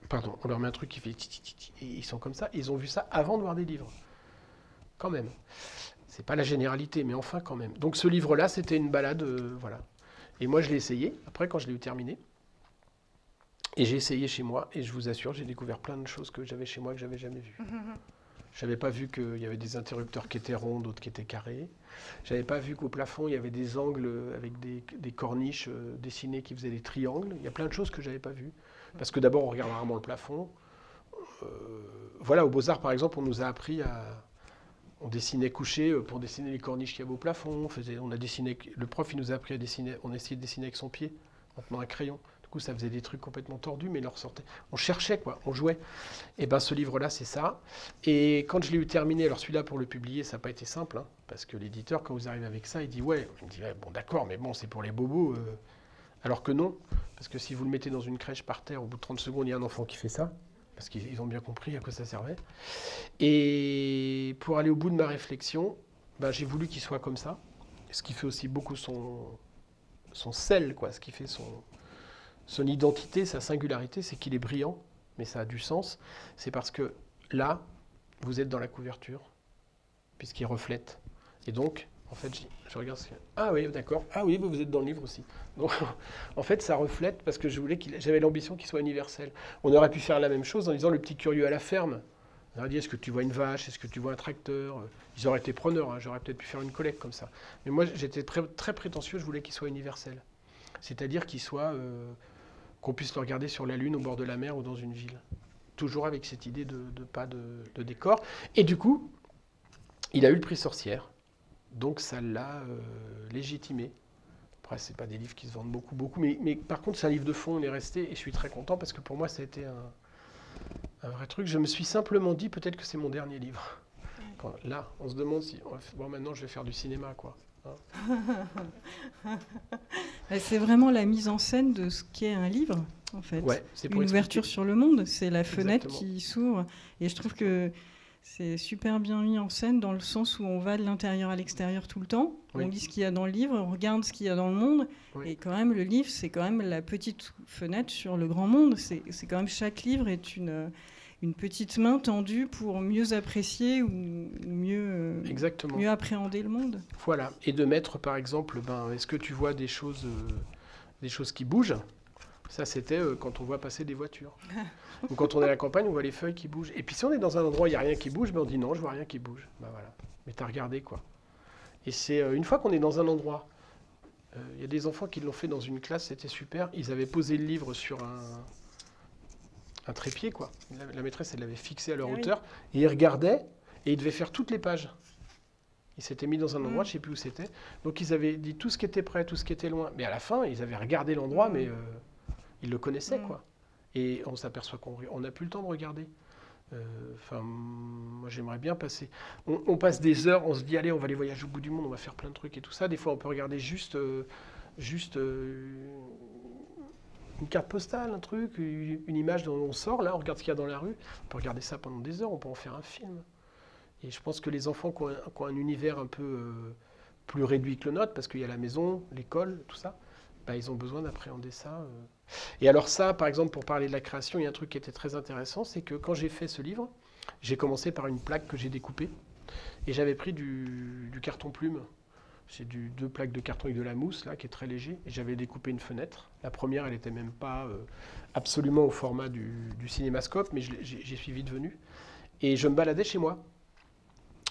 Pardon, on leur met un truc qui fait titi, et ils sont comme ça. Ils ont vu ça avant de voir des livres. Quand même. C'est pas la généralité, mais enfin quand même. Donc ce livre-là, c'était une balade, voilà. Et moi, je l'ai essayé, après, quand je l'ai eu terminé. Et j'ai essayé chez moi, et je vous assure, j'ai découvert plein de choses que j'avais chez moi que j'avais jamais vues. Je n'avais pas vu qu'il y avait des interrupteurs qui étaient ronds, d'autres qui étaient carrés. Je n'avais pas vu qu'au plafond, il y avait des angles avec des corniches dessinées qui faisaient des triangles. Il y a plein de choses que je n'avais pas vues. Parce que d'abord, on regarde rarement le plafond. Voilà, aux Beaux-Arts, par exemple, on nous a appris à... On dessinait couché pour dessiner les corniches qu'il y avait au plafond. Le prof, il nous a appris à dessiner. On essayait de dessiner avec son pied, en tenant un crayon. Du coup, ça faisait des trucs complètement tordus, mais il leur sortait. On cherchait, quoi, on jouait. Et bien, ce livre-là, c'est ça. Et quand je l'ai eu terminé, alors celui-là, pour le publier, ça n'a pas été simple, hein, parce que l'éditeur, quand vous arrivez avec ça, il me dit, ouais, bon, d'accord, mais bon, c'est pour les bobos. Alors que non, parce que si vous le mettez dans une crèche par terre, au bout de 30 secondes, il y a un enfant qui fait ça, parce qu'ils ont bien compris à quoi ça servait. Et pour aller au bout de ma réflexion, ben, j'ai voulu qu'il soit comme ça, ce qui fait aussi beaucoup son sel, quoi, ce qui fait son identité, sa singularité, c'est qu'il est brillant, mais ça a du sens. C'est parce que là, vous êtes dans la couverture, puisqu'il reflète. Et donc, en fait, je regarde ce que... Ah oui, d'accord. Ah oui, vous êtes dans le livre aussi. Donc, en fait, ça reflète parce que j'avais l'ambition qu'il soit universel. On aurait pu faire la même chose en disant le petit curieux à la ferme. On aurait dit, est-ce que tu vois une vache? Est-ce que tu vois un tracteur? Ils auraient été preneurs, hein. J'aurais peut-être pu faire une collecte comme ça. Mais moi, j'étais très, très prétentieux, je voulais qu'il soit universel. C'est-à-dire qu'il soit... qu'on puisse le regarder sur la Lune, au bord de la mer ou dans une ville. Toujours avec cette idée de pas de décor. Et du coup, Il a eu le prix Sorcière, donc ça l'a légitimé. Après, c'est pas des livres qui se vendent beaucoup, mais par contre, c'est un livre de fond, il est resté, et je suis très content, parce que pour moi, ça a été un vrai truc. Je me suis simplement dit, peut-être que c'est mon dernier livre. Là, on se demande si... Bon, maintenant, je vais faire du cinéma, quoi. Hein. C'est vraiment la mise en scène de ce qu'est un livre, en fait. Ouais, c'est pour une ouverture expliquer. sur le monde, c'est la fenêtre Exactement. qui s'ouvre. Et je trouve que c'est super bien mis en scène dans le sens où on va de l'intérieur à l'extérieur tout le temps. Oui. On lit ce qu'il y a dans le livre, on regarde ce qu'il y a dans le monde. Oui. Et quand même, le livre, c'est quand même la petite fenêtre sur le grand monde. C'est quand même, chaque livre est une petite main tendue pour mieux apprécier ou mieux appréhender le monde. Voilà. Et de mettre, par exemple, est-ce que tu vois des choses qui bougent? Ça, c'était quand on voit passer des voitures. Ou quand on est à la campagne, on voit les feuilles qui bougent. Et puis si on est dans un endroit où il n'y a rien qui bouge, on dit non, je vois rien qui bouge. Voilà. Mais t'as regardé, quoi. Et c'est une fois qu'on est dans un endroit, il y a des enfants qui l'ont fait dans une classe, c'était super. Ils avaient posé le livre sur un trépied, quoi. La maîtresse, elle l'avait fixé à leur hauteur. Et ils regardaient, et ils devaient faire toutes les pages. Ils s'étaient mis dans un endroit, je ne sais plus où c'était. Donc ils avaient dit tout ce qui était près, tout ce qui était loin. Mais à la fin, ils avaient regardé l'endroit, mais ils le connaissaient, quoi. Et on s'aperçoit qu'on n'a plus le temps de regarder. Moi j'aimerais bien passer. On passe des heures, on se dit allez, on va aller voyager au bout du monde, on va faire plein de trucs et tout ça. Des fois, on peut regarder juste une carte postale, un truc, une image dont on sort. Là, on regarde ce qu'il y a dans la rue. On peut regarder ça pendant des heures, on peut en faire un film. Et je pense que les enfants qui ont un univers un peu plus réduit que le nôtre, parce qu'il y a la maison, l'école, tout ça, ils ont besoin d'appréhender ça. Et alors ça, par exemple, pour parler de la création, il y a un truc qui était très intéressant, c'est que quand j'ai fait ce livre, j'ai commencé par une plaque que j'ai découpée, et j'avais pris du carton plume. C'est 2 plaques de carton avec de la mousse, là, qui est très léger, et j'avais découpé une fenêtre. La première, elle n'était même pas absolument au format du cinémascope, mais j'y suis vite venu. Et je me baladais chez moi.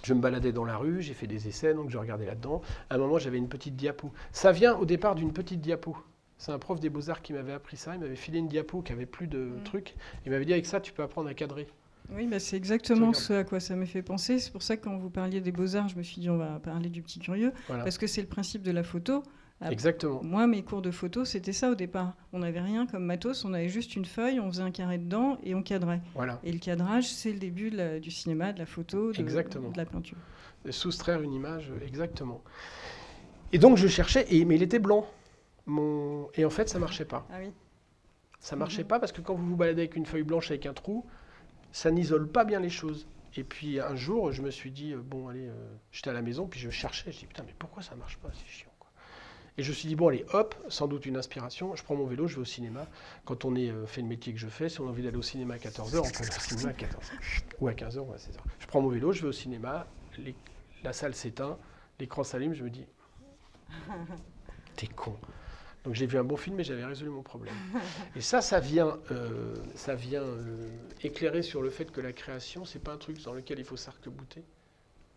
Je me baladais dans la rue, j'ai fait des essais, donc je regardais là-dedans. À un moment, j'avais une petite diapo. Ça vient au départ d'une petite diapo. C'est un prof des Beaux-Arts qui m'avait appris ça. Il m'avait filé une diapo qui avait plus de trucs. Il m'avait dit, avec ça, tu peux apprendre à cadrer. Oui, c'est exactement ce à quoi ça m'a fait penser. C'est pour ça que quand vous parliez des Beaux-Arts, je me suis dit, on va parler du Petit Curieux. Voilà. Parce que c'est le principe de la photo. Exactement. Moi, mes cours de photo, c'était ça au départ. On n'avait rien comme matos, on avait juste une feuille, on faisait un carré dedans et on cadrait. Voilà. Et le cadrage, c'est le début du cinéma, de la photo, de la peinture. Soustraire une image, exactement. Et donc je cherchais, mais il était blanc. Et en fait, ça ne marchait pas. Ah oui. Ça ne marchait pas parce que quand vous vous baladez avec une feuille blanche avec un trou, ça n'isole pas bien les choses. Et puis un jour, je me suis dit, bon, allez, j'étais à la maison, puis je cherchais, je dis, putain, mais pourquoi ça ne marche pas, c'est chiant. Et je me suis dit, bon, allez, hop, sans doute une inspiration, je prends mon vélo, je vais au cinéma. Quand on fait le métier que je fais, si on a envie d'aller au cinéma à 14h, on peut aller au cinéma à 14h. Ou à 15h, ou à 16h. Je prends mon vélo, je vais au cinéma, la salle s'éteint, l'écran s'allume, je me dis, t'es con. Donc j'ai vu un bon film et j'avais résolu mon problème. Et ça vient éclairer sur le fait que la création, c'est pas un truc dans lequel il faut s'arc-bouter.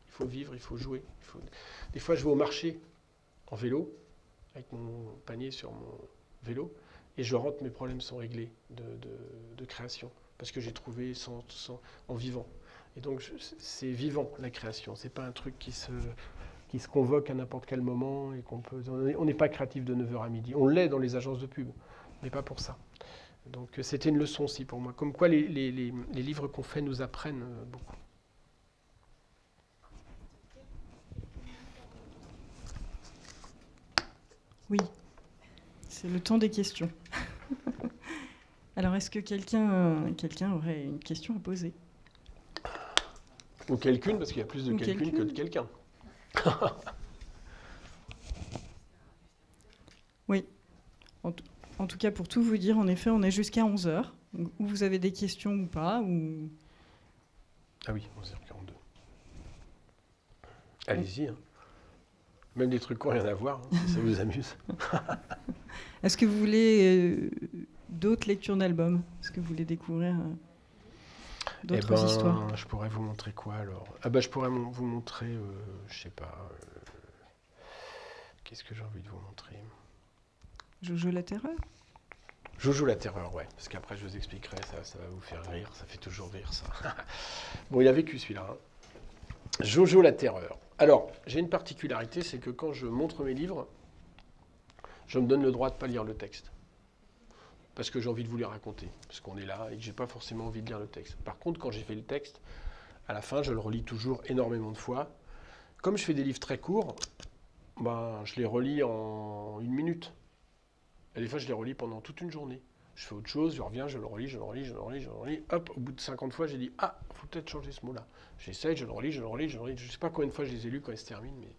Il faut vivre, il faut jouer. Des fois, je vais au marché en vélo, avec mon panier sur mon vélo, et je rentre, mes problèmes sont réglés de création, parce que j'ai trouvé en vivant. Et donc, c'est vivant, la création. C'est pas un truc qui se convoque à n'importe quel moment, et on n'est pas créatif de 9h à midi. On l'est dans les agences de pub, mais pas pour ça. Donc, c'était une leçon aussi pour moi. Comme quoi, les livres qu'on fait nous apprennent beaucoup. Oui, c'est le temps des questions. Alors, est-ce que quelqu'un aurait une question à poser? Ou quelqu'une, parce qu'il y a plus de quelqu'une que de quelqu'un. Oui. En tout cas, pour tout vous dire, en effet, on est jusqu'à 11h. Ou vous avez des questions ou pas ou... Ah oui, 11h42. Allez-y, hein. Même des trucs qui n'ont rien à voir, hein, si ça vous amuse. Est-ce que vous voulez d'autres lectures d'albums? Est-ce que vous voulez découvrir d'autres histoires? Je pourrais vous montrer quoi alors? Je pourrais vous montrer, je sais pas, qu'est-ce que j'ai envie de vous montrer? Jojo la Terreur? Jojo la Terreur, ouais, parce qu'après je vous expliquerai, ça va vous faire rire, ça fait toujours rire ça. Bon, il a vécu celui-là. Hein. Jojo la terreur. Alors, j'ai une particularité, c'est que quand je montre mes livres, je me donne le droit de ne pas lire le texte. Parce que j'ai envie de vous les raconter, parce qu'on est là et que j'ai pas forcément envie de lire le texte. Par contre, quand j'ai fait le texte, à la fin, je le relis toujours énormément de fois. Comme je fais des livres très courts, ben, je les relis en 1 minute. Et des fois, je les relis pendant toute une journée. Je fais autre chose, je reviens, je le relis, je le relis, je le relis, je le relis. Hop, au bout de 50 fois, j'ai dit, ah, il faut peut-être changer ce mot-là. J'essaye, je le relis, je le relis, je le relis. Je ne sais pas combien de fois je les ai lus quand ils se terminent. Mais...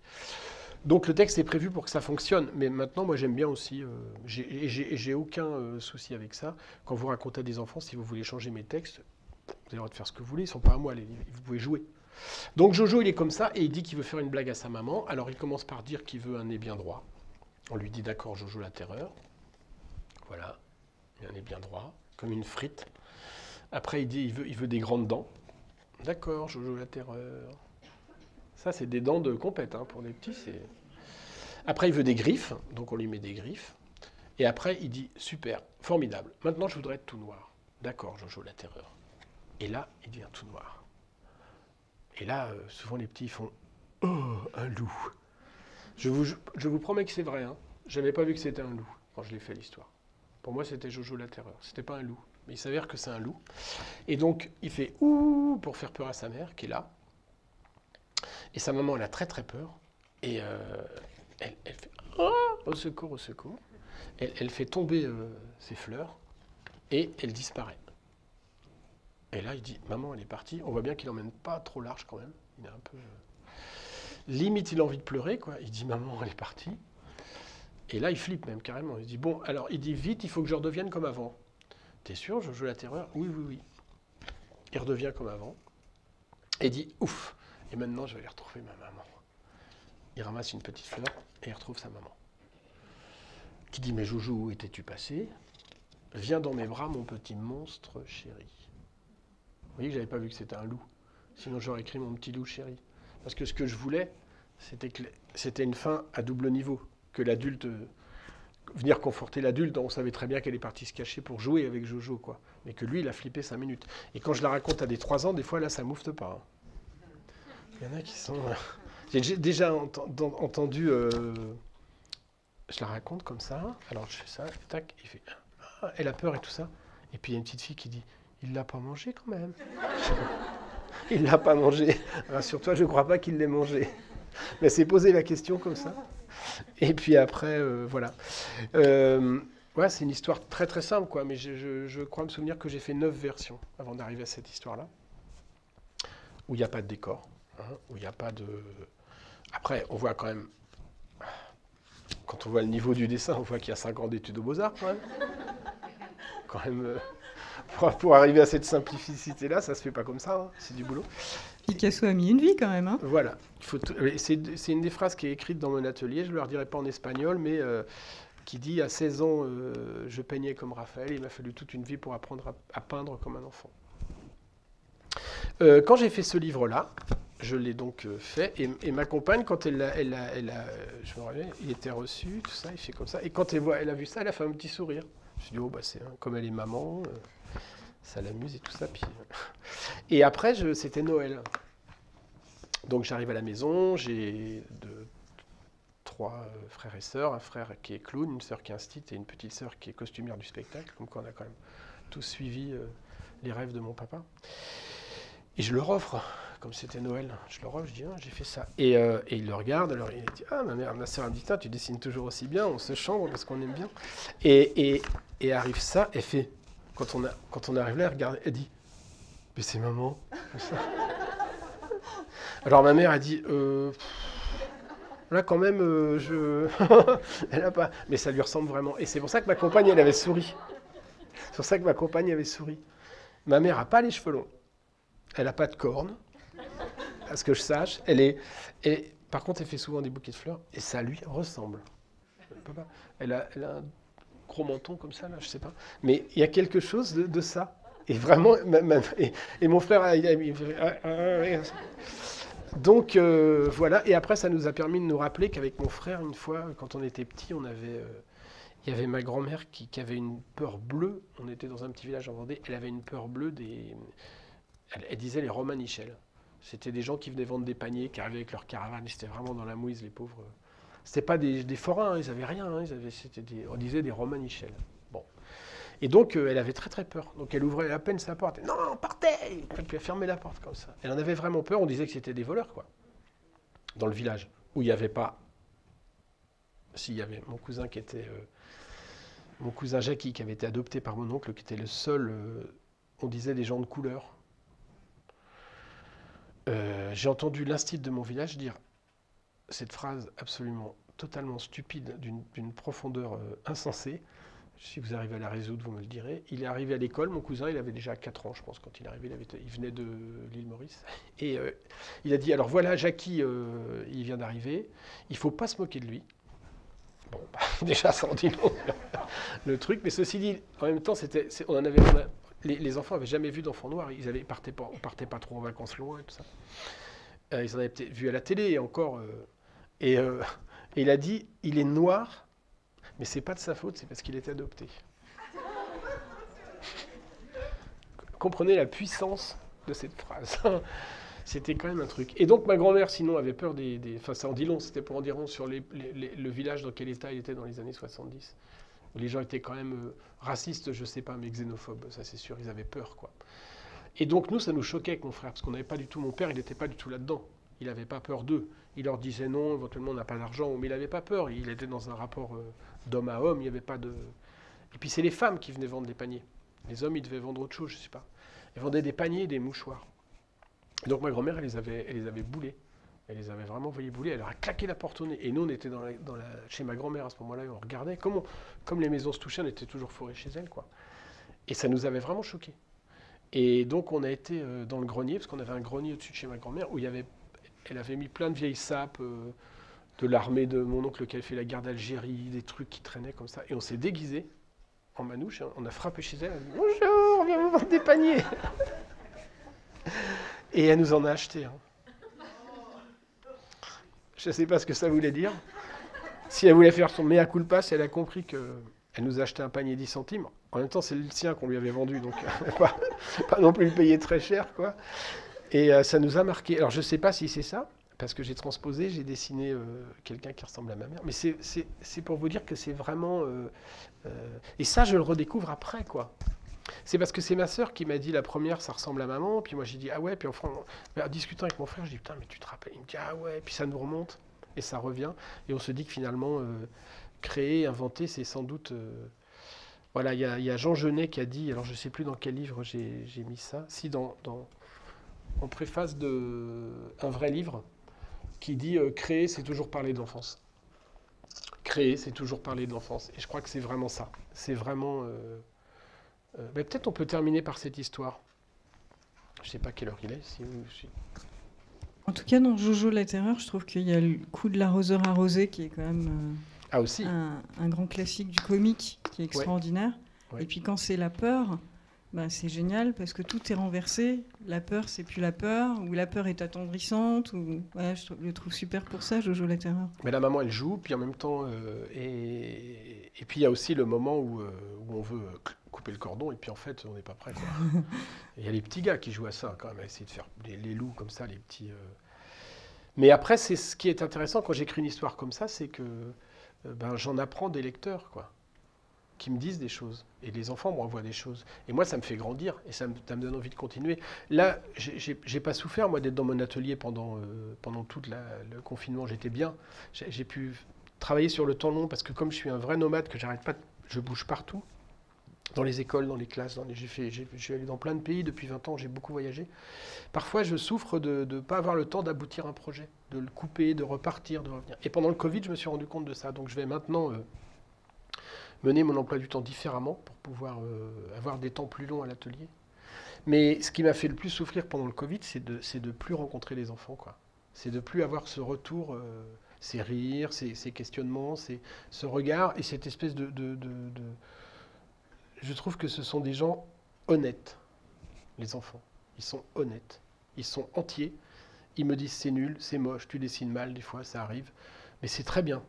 Donc le texte est prévu pour que ça fonctionne. Mais maintenant, moi, j'aime bien aussi, j'ai aucun souci avec ça. Quand vous racontez à des enfants, si vous voulez changer mes textes, vous avez le droit de faire ce que vous voulez, ils ne sont pas à moi, les livres. Vous pouvez jouer. Donc Jojo, il est comme ça, et il dit qu'il veut faire une blague à sa maman. Alors il commence par dire qu'il veut un nez bien droit. On lui dit, d'accord, Jojo la terreur. Voilà, il a un nez bien droit, comme une frite. Après, il dit il veut des grandes dents. D'accord, Jojo la terreur. Ça, c'est des dents de compète, hein, pour les petits. Après, il veut des griffes, donc on lui met des griffes. Et après, il dit super, formidable. Maintenant, je voudrais être tout noir. D'accord, Jojo la terreur. Et là, il devient tout noir. Et là, souvent, les petits font oh, un loup. Je vous promets que c'est vrai. Hein. Je n'avais pas vu que c'était un loup quand je l'ai fait l'histoire. Pour moi, c'était Jojo la terreur. C'était pas un loup. Mais il s'avère que c'est un loup. Et donc, il fait ouh pour faire peur à sa mère, qui est là. Et sa maman, elle a très très peur. Et elle fait oh, au secours, au secours. Elle fait tomber ses fleurs et elle disparaît. Et là, il dit maman, elle est partie. On voit bien qu'il n'emmène pas trop large quand même. Il est un peu. Limite, il a envie de pleurer, quoi. Il dit maman, elle est partie. Et là, il flippe même carrément. Il dit bon, alors, il dit vite, il faut que je redevienne comme avant. T'es sûr, je joue la terreur? Oui, oui, oui. Il redevient comme avant. Et dit ouf. Et maintenant, je vais aller retrouver ma maman. Il ramasse une petite fleur et il retrouve sa maman. Qui dit mais Joujou, où étais-tu passé? Viens dans mes bras, mon petit monstre chéri. Vous voyez que j'avais pas vu que c'était un loup. Sinon, j'aurais écrit mon petit loup chéri. Parce que ce que je voulais, c'était une fin à double niveau. Que l'adulte, venir conforter l'adulte, on savait très bien qu'elle est partie se cacher pour jouer avec Jojo, quoi. Mais que lui, il a flippé 5 minutes. Et quand je la raconte à des 3 ans, des fois, là, ça moufte pas. Hein. Il y en a qui sont... J'ai déjà entendu... je la raconte comme ça. Alors, je fais ça, tac, il fait... Ah, elle a peur et tout ça. Et puis, il y a une petite fille qui dit, il l'a pas mangé quand même. Il l'a pas mangé. Rassure-toi, je ne crois pas qu'il l'ait mangé. Mais c'est poser la question comme ça. Et puis après, voilà. Ouais, c'est une histoire très très simple, quoi. Mais je crois me souvenir que j'ai fait 9 versions avant d'arriver à cette histoire-là. Où il n'y a pas de décor. Hein, où il n'y a pas de... Après, on voit quand même... Quand on voit le niveau du dessin, on voit qu'il y a 5 ans d'études aux Beaux-Arts, quand même. Quand même... Pour arriver à cette simplicité-là, ça se fait pas comme ça, hein. C'est du boulot. Picasso a mis une vie quand même. Hein. Voilà. C'est une des phrases qui est écrite dans mon atelier, je ne leur dirai pas en espagnol, mais qui dit à 16 ans, je peignais comme Raphaël, il m'a fallu toute une vie pour apprendre à peindre comme un enfant. Quand j'ai fait ce livre-là, je l'ai donc fait, et ma compagne, quand je me rappelle, il était reçu, tout ça, il fait comme ça, et quand elle a vu ça, elle a fait un petit sourire. Je me suis dit, oh, bah, comme elle est maman, ça l'amuse et tout ça. Puis... Et après, c'était Noël. Donc j'arrive à la maison, j'ai 3 frères et sœurs, un frère qui est clown, une sœur qui est instite et une petite sœur qui est costumière du spectacle. Donc on a quand même tous suivi les rêves de mon papa. Et je leur offre, comme c'était Noël, je leur offre, je dis, ah, j'ai fait ça. Et il le regarde, alors il dit, ah, ma sœur me dit, tu dessines toujours aussi bien, on se chambre parce qu'on aime bien. Et arrive ça, elle fait, quand on arrive là, elle regarde, elle dit, mais c'est maman. Alors ma mère a dit, là quand même, elle a pas, mais ça lui ressemble vraiment. Et c'est pour ça que ma compagne, elle avait souri. C'est pour ça que ma compagne avait souri. Ma mère n'a pas les cheveux longs. Elle n'a pas de cornes, à ce que je sache. Par contre, elle fait souvent des bouquets de fleurs et ça lui ressemble. Elle a un gros menton comme ça, là, je sais pas. Mais il y a quelque chose de ça. Et vraiment, et mon frère, donc voilà. Et après, ça nous a permis de nous rappeler qu'avec mon frère, une fois, quand on était petit, il y avait ma grand-mère qui avait une peur bleue. On était dans un petit village en Vendée. Elle avait une peur bleue elle disait les romanichels. C'était des gens qui venaient vendre des paniers, qui arrivaient avec leur caravane. Ils étaient vraiment dans la mouise, les pauvres. C'était pas des forains, hein, ils n'avaient rien. Hein, on disait des Romanichels. Bon. Et donc, elle avait très très peur. Donc, elle ouvrait à peine sa porte. Non, partez! Et puis, elle fermait la porte comme ça. Elle en avait vraiment peur. On disait que c'était des voleurs, quoi. Dans le village, où il n'y avait pas... S'il y avait mon cousin qui était... mon cousin Jackie, qui avait été adopté par mon oncle, qui était le seul... on disait des gens de couleur. J'ai entendu l'instit de mon village dire cette phrase absolument totalement stupide, d'une profondeur insensée. Si vous arrivez à la résoudre, vous me le direz. Il est arrivé à l'école, mon cousin, il avait déjà 4 ans, je pense, quand il est arrivé. Il venait de l'île Maurice. Et il a dit, alors voilà, Jackie, il vient d'arriver. Il ne faut pas se moquer de lui. Bon, bah, déjà, ça en dit long, le truc. Mais ceci dit, en même temps, les enfants n'avaient jamais vu d'enfants noirs. On ne partait pas trop en vacances loin et tout ça. Ils en avaient peut-être vu à la télé et encore. Et il a dit, il est noir, mais c'est pas de sa faute, c'est parce qu'il était adopté. Comprenez la puissance de cette phrase. C'était quand même un truc. Et donc ma grand-mère, sinon, avait peur Enfin, ça en dit long, c'était pour en dire long sur le village dans quel état il était dans les années 70. Les gens étaient quand même racistes, je sais pas, mais xénophobes, ça c'est sûr, ils avaient peur, quoi. Et donc nous, ça nous choquait avec mon frère, parce qu'on n'avait pas du tout... Mon père, il n'était pas du tout là-dedans. Il n'avait pas peur d'eux. Il leur disait non, éventuellement on n'a pas d'argent, mais il n'avait pas peur. Il était dans un rapport d'homme à homme, il n'y avait pas de... Et puis c'est les femmes qui venaient vendre des paniers. Les hommes, ils devaient vendre autre chose, je ne sais pas. Ils vendaient des paniers et des mouchoirs. Et donc ma grand-mère, elle les avait boulés. Elle les avait vraiment envoyés bouler. Elle leur a claqué la porte au nez. Et nous, on était chez ma grand-mère à ce moment-là, et on regardait. Comme les maisons se touchaient, on était toujours fourrés chez elle, quoi. Et ça nous avait vraiment choqués. Et donc on a été dans le grenier, parce qu'on avait un grenier au-dessus de chez ma grand-mère, où elle avait mis plein de vieilles sapes de l'armée de mon oncle qui avait fait la guerre d'Algérie, des trucs qui traînaient comme ça. Et on s'est déguisés en manouche, on a frappé chez elle, elle a dit « Bonjour, on vient vous vendre des paniers !» Et elle nous en a acheté. Hein. Je ne sais pas ce que ça voulait dire. Si elle voulait faire son mea culpa, si elle a compris qu'elle nous a acheté un panier 10 centimes, en même temps c'est le sien qu'on lui avait vendu, donc pas non plus le payer très cher, quoi. Et ça nous a marqué. Alors je ne sais pas si c'est ça, parce que j'ai transposé, j'ai dessiné quelqu'un qui ressemble à ma mère, mais c'est pour vous dire que c'est vraiment... et ça, je le redécouvre après, quoi. C'est parce que c'est ma sœur qui m'a dit la première, ça ressemble à maman, puis moi j'ai dit ah ouais, puis enfin, en discutant avec mon frère, je dis putain, mais tu te rappelles? Il me dit ah ouais, puis ça nous remonte, et ça revient, et on se dit que finalement, créer, inventer, c'est sans doute... voilà, il y a Jean Genet qui a dit, alors je ne sais plus dans quel livre j'ai mis ça, si en préface d'un vrai livre, qui dit créer, c'est toujours parler d'enfance. Créer, c'est toujours parler d'enfance. Et je crois que c'est vraiment ça. C'est vraiment... mais peut-être on peut terminer par cette histoire. Je ne sais pas quelle heure il est. En tout cas, dans Jojo la Terreur, je trouve qu'il y a le coup de l'arroseur arrosé qui est quand même ah aussi. un grand classique du comique qui est extraordinaire. Ouais. Et puis quand c'est la peur... Ben, c'est génial parce que tout est renversé. La peur, c'est plus la peur, ou la peur est attendrissante. Ou... Ouais, je le trouve super pour ça, Jojo la Terreur. Mais la maman, elle joue, puis en même temps... et puis il y a aussi le moment où on veut couper le cordon, et puis en fait, on n'est pas prêt. Il y a les petits gars qui jouent à ça, quand même, à essayer de faire les loups comme ça, les petits... Mais après, c'est ce qui est intéressant quand j'écris une histoire comme ça, c'est que j'en apprends des lecteurs, quoi, qui me disent des choses. Et les enfants me renvoient des choses. Et moi, ça me fait grandir et ça me donne envie de continuer. Là, j'ai pas souffert, moi, d'être dans mon atelier pendant tout le confinement. J'étais bien. J'ai pu travailler sur le temps long parce que comme je suis un vrai nomade, que j'arrête pas, je bouge partout. Dans les écoles, dans les classes. Je suis allé dans plein de pays depuis 20 ans, j'ai beaucoup voyagé. Parfois, je souffre de ne pas avoir le temps d'aboutir un projet, de le couper, de repartir, de revenir. Et pendant le Covid, je me suis rendu compte de ça. Donc, je vais maintenant... mener mon emploi du temps différemment pour pouvoir avoir des temps plus longs à l'atelier. Mais ce qui m'a fait le plus souffrir pendant le Covid, c'est de plus rencontrer les enfants, quoi. C'est de plus avoir ce retour, ces rires, ces questionnements, ce regard et cette espèce de... Je trouve que ce sont des gens honnêtes, les enfants. Ils sont honnêtes, ils sont entiers. Ils me disent c'est nul, c'est moche, tu dessines mal, des fois ça arrive. Mais c'est très bien.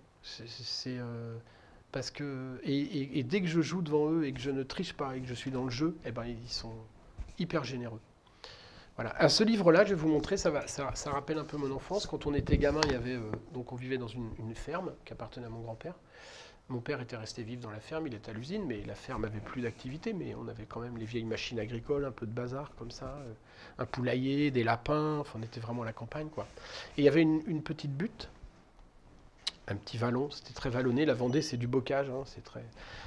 Parce que, et dès que je joue devant eux et que je ne triche pas et que je suis dans le jeu, eh ben, ils sont hyper généreux. Voilà. À ce livre-là, je vais vous montrer, ça rappelle un peu mon enfance. Quand on était gamin, il y avait, donc on vivait dans une ferme qui appartenait à mon grand-père. Mon père était resté vivre dans la ferme, il était à l'usine, mais la ferme avait plus d'activité, mais on avait quand même les vieilles machines agricoles, un peu de bazar comme ça, un poulailler, des lapins, enfin on était vraiment à la campagne, quoi. Et il y avait une petite butte, un petit vallon, c'était très vallonné, la Vendée c'est du bocage, hein, c'est très...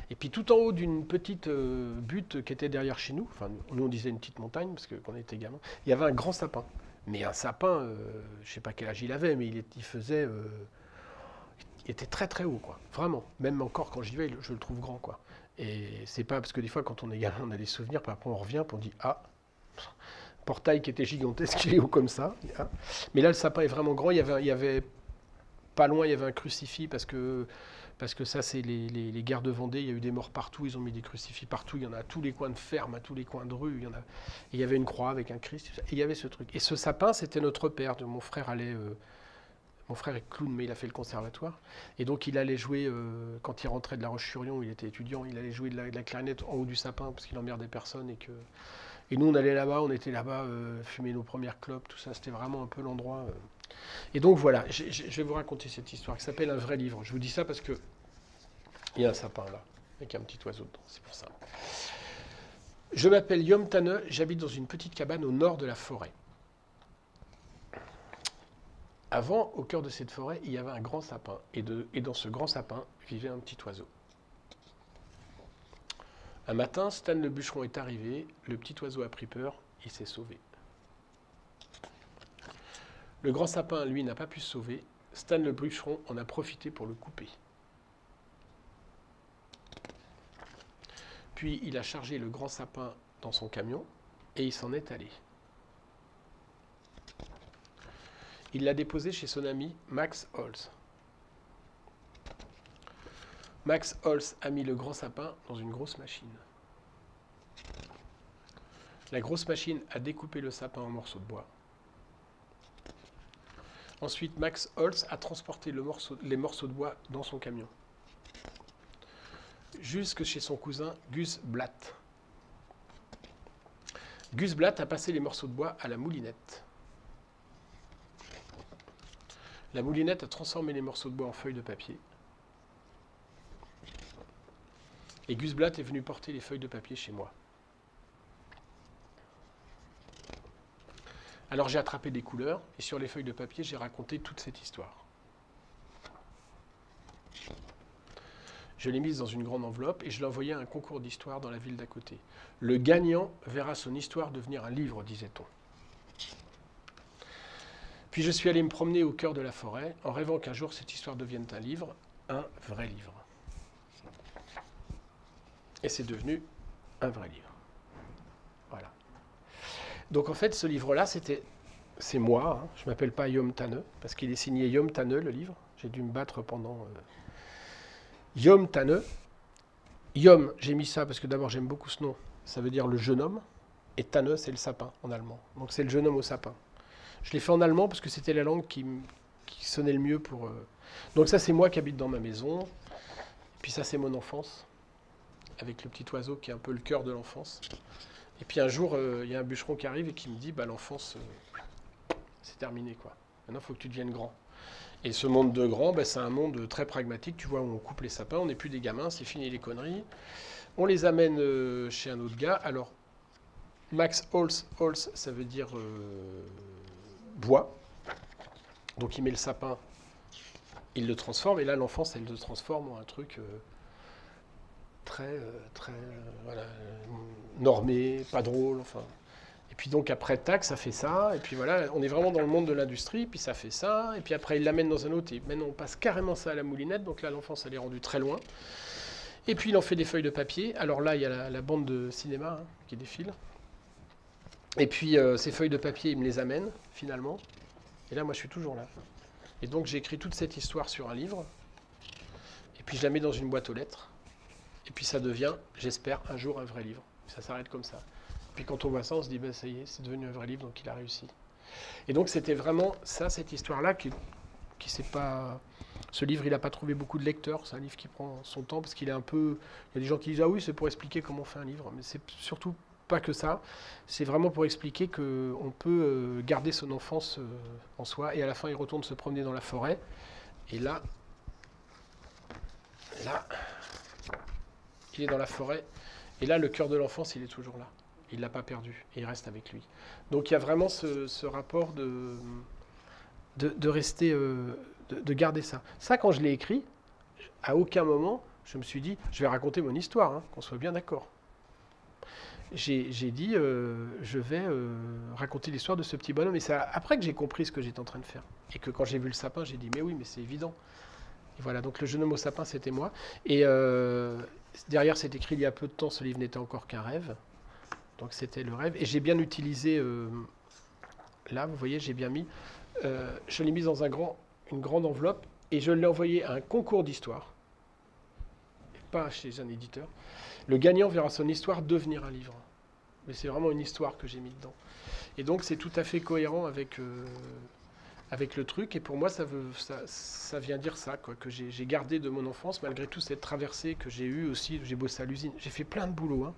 Et puis tout en haut d'une petite butte qui était derrière chez nous, enfin nous on disait une petite montagne, parce que quand on était gamin, il y avait un grand sapin. Mais un sapin, je ne sais pas quel âge il avait, mais il faisait... il était très très haut, quoi. Vraiment. Même encore quand j'y vais, je le trouve grand, quoi. Et c'est pas parce que des fois, quand on est gamin, on a des souvenirs, puis après on revient, puis on dit ah, portail qui était gigantesque, il est haut comme ça. Ah. Mais là, le sapin est vraiment grand. Il y avait pas loin, il y avait un crucifix parce que ça, c'est les guerres de Vendée. Il y a eu des morts partout. Ils ont mis des crucifix partout. Il y en a à tous les coins de ferme, à tous les coins de rue. Et il y avait une croix avec un Christ. Et il y avait ce truc. Et ce sapin, c'était notre père. Mon frère allait. Mon frère est clown, mais il a fait le conservatoire. Et donc, il allait jouer, quand il rentrait de La Roche-sur-Yon, il était étudiant, il allait jouer de la clarinette en haut du sapin parce qu'il emmerdait personne. Et nous, on allait là-bas, on était là-bas, fumer nos premières clopes, tout ça. C'était vraiment un peu l'endroit. Et donc, voilà, je vais vous raconter cette histoire qui s'appelle Un vrai livre. Je vous dis ça parce que il y a un sapin là, avec un petit oiseau dedans, c'est pour ça. Je m'appelle Yom Tane, j'habite dans une petite cabane au nord de la forêt. Avant, au cœur de cette forêt, il y avait un grand sapin. Et dans ce grand sapin vivait un petit oiseau. Un matin, Stan le bûcheron est arrivé. Le petit oiseau a pris peur. Il s'est sauvé. Le grand sapin, lui, n'a pas pu se sauver. Stan le bûcheron en a profité pour le couper. Puis, il a chargé le grand sapin dans son camion et il s'en est allé. Il l'a déposé chez son ami Max Holz. Max Holz a mis le grand sapin dans une grosse machine. La grosse machine a découpé le sapin en morceaux de bois. Ensuite, Max Holz a transporté les morceaux de bois dans son camion. Jusque chez son cousin Gus Blatt. Gus Blatt a passé les morceaux de bois à la moulinette. La moulinette a transformé les morceaux de bois en feuilles de papier. Et Gus Blatt est venu porter les feuilles de papier chez moi. Alors j'ai attrapé des couleurs et sur les feuilles de papier, j'ai raconté toute cette histoire. Je l'ai mise dans une grande enveloppe et je l'ai envoyée à un concours d'histoire dans la ville d'à côté. Le gagnant verra son histoire devenir un livre, disait-on. Puis je suis allé me promener au cœur de la forêt en rêvant qu'un jour cette histoire devienne un livre, un vrai livre. Et c'est devenu un vrai livre. Voilà. Donc en fait, ce livre-là, c'est moi. Hein. Je ne m'appelle pas Yom Tane, parce qu'il est signé Yom Tane, le livre. J'ai dû me battre pendant... Yom Tane. Yom, j'ai mis ça parce que d'abord j'aime beaucoup ce nom. Ça veut dire le jeune homme. Et Tane, c'est le sapin en allemand. Donc c'est le jeune homme au sapin. Je l'ai fait en allemand parce que c'était la langue qui sonnait le mieux pour... Donc ça, c'est moi qui habite dans ma maison. Et puis ça, c'est mon enfance, avec le petit oiseau qui est un peu le cœur de l'enfance. Et puis un jour, il y a un bûcheron qui arrive et qui me dit, bah, l'enfance, c'est terminé, quoi. Maintenant, il faut que tu deviennes grand. Et ce monde de grand, bah, c'est un monde très pragmatique, tu vois, où on coupe les sapins, on n'est plus des gamins, c'est fini les conneries. On les amène chez un autre gars. Alors, Max Holz, ça veut dire... bois. Donc il met le sapin, il le transforme, et là l'enfance elle le transforme en un truc très voilà, normé, pas drôle, enfin. Et puis donc après tac, ça fait ça, et puis voilà, on est vraiment dans le monde de l'industrie, puis ça fait ça, et puis après il l'amène dans un autre, et maintenant on passe carrément ça à la moulinette, donc là l'enfance elle est rendue très loin. Et puis il en fait des feuilles de papier, alors là il y a la bande de cinéma hein, qui défile. Et puis ces feuilles de papier il me les amène finalement. Et là, moi, je suis toujours là. Et donc, j'ai écrit toute cette histoire sur un livre. Et puis, je la mets dans une boîte aux lettres. Et puis, ça devient, j'espère, un jour un vrai livre. Ça s'arrête comme ça. Et puis, quand on voit ça, on se dit, ben, ça y est, c'est devenu un vrai livre, donc il a réussi. Et donc, c'était vraiment ça, cette histoire-là, qui s'est pas... Ce livre, il n'a pas trouvé beaucoup de lecteurs. C'est un livre qui prend son temps, parce qu'il est un peu... Il y a des gens qui disent, ah oui, c'est pour expliquer comment on fait un livre. Mais c'est surtout pas que ça. C'est vraiment pour expliquer qu'on peut garder son enfance en soi. Et à la fin, il retourne se promener dans la forêt. Et là, il est dans la forêt. Et là, le cœur de l'enfance, il est toujours là. Il ne l'a pas perdu. Et il reste avec lui. Donc il y a vraiment ce rapport de rester, de garder ça. Ça, quand je l'ai écrit, à aucun moment, je me suis dit, je vais raconter mon histoire, hein, qu'on soit bien d'accord. J'ai dit, je vais raconter l'histoire de ce petit bonhomme. Et c'est après que j'ai compris ce que j'étais en train de faire. Et que quand j'ai vu le sapin, j'ai dit, mais oui, mais c'est évident. Et voilà, donc le jeune homme au sapin, c'était moi. Et derrière, c'est écrit, il y a peu de temps, ce livre n'était encore qu'un rêve. Donc c'était le rêve. Et j'ai bien utilisé, là, vous voyez, j'ai bien mis, je l'ai mis dans une grande enveloppe et je l'ai envoyé à un concours d'histoire, pas chez un éditeur. Le gagnant verra son histoire devenir un livre. Mais c'est vraiment une histoire que j'ai mis dedans. Et donc c'est tout à fait cohérent avec le truc. Et pour moi, ça vient dire ça, quoi, que j'ai gardé de mon enfance, malgré tout cette traversée que j'ai eue aussi. J'ai bossé à l'usine. J'ai fait plein de boulot, hein.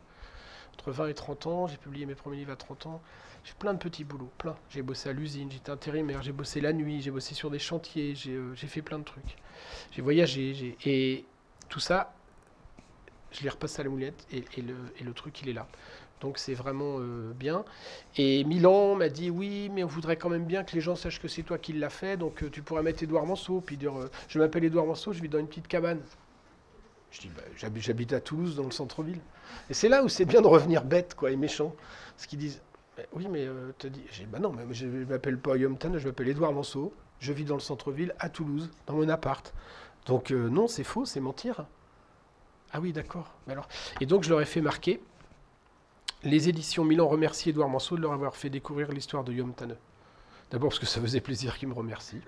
Entre 20 et 30 ans, j'ai publié mes premiers livres à 30 ans. J'ai fait plein de petits boulots, plein. J'ai bossé à l'usine, j'étais intérimaire, j'ai bossé la nuit, j'ai bossé sur des chantiers, j'ai fait plein de trucs. J'ai voyagé, et tout ça, je l'ai repassé à la moulette, et le truc, il est là. Donc c'est vraiment bien. Et Milan m'a dit, oui, mais on voudrait quand même bien que les gens sachent que c'est toi qui l'as fait, donc tu pourrais mettre Édouard Manceau, puis dire, je m'appelle Édouard Manceau, je vis dans une petite cabane. Je dis, bah, j'habite à Toulouse, dans le centre-ville. Et c'est là où c'est bien de revenir bête, quoi, et méchant. Parce qu'ils disent, oui, mais te dis, j'ai dit, bah non, mais je ne m'appelle pas Yom Tan, je m'appelle Édouard Manceau, je vis dans le centre-ville, à Toulouse, dans mon appart. Donc non, c'est faux, c'est mentir. Ah oui, d'accord. Alors, et donc je leur ai fait marquer, les éditions Milan remercient Édouard Manceau de leur avoir fait découvrir l'histoire de Yom Tan. D'abord parce que ça faisait plaisir qu'ils me remercient.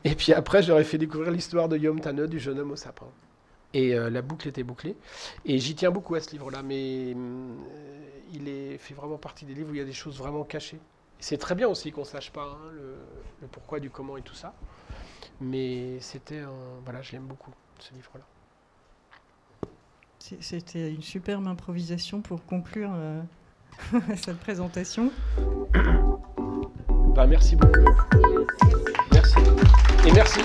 Et puis après, j'aurais fait découvrir l'histoire de Yom Tan, du jeune homme au sapin. Et la boucle était bouclée. Et j'y tiens beaucoup à ce livre-là, mais il fait vraiment partie des livres où il y a des choses vraiment cachées. C'est très bien aussi qu'on ne sache pas, hein, le pourquoi, du comment et tout ça. Mais c'était voilà, je l'aime beaucoup, ce livre-là. C'était une superbe improvisation pour conclure cette présentation. Bah, merci beaucoup. Merci. Et merci.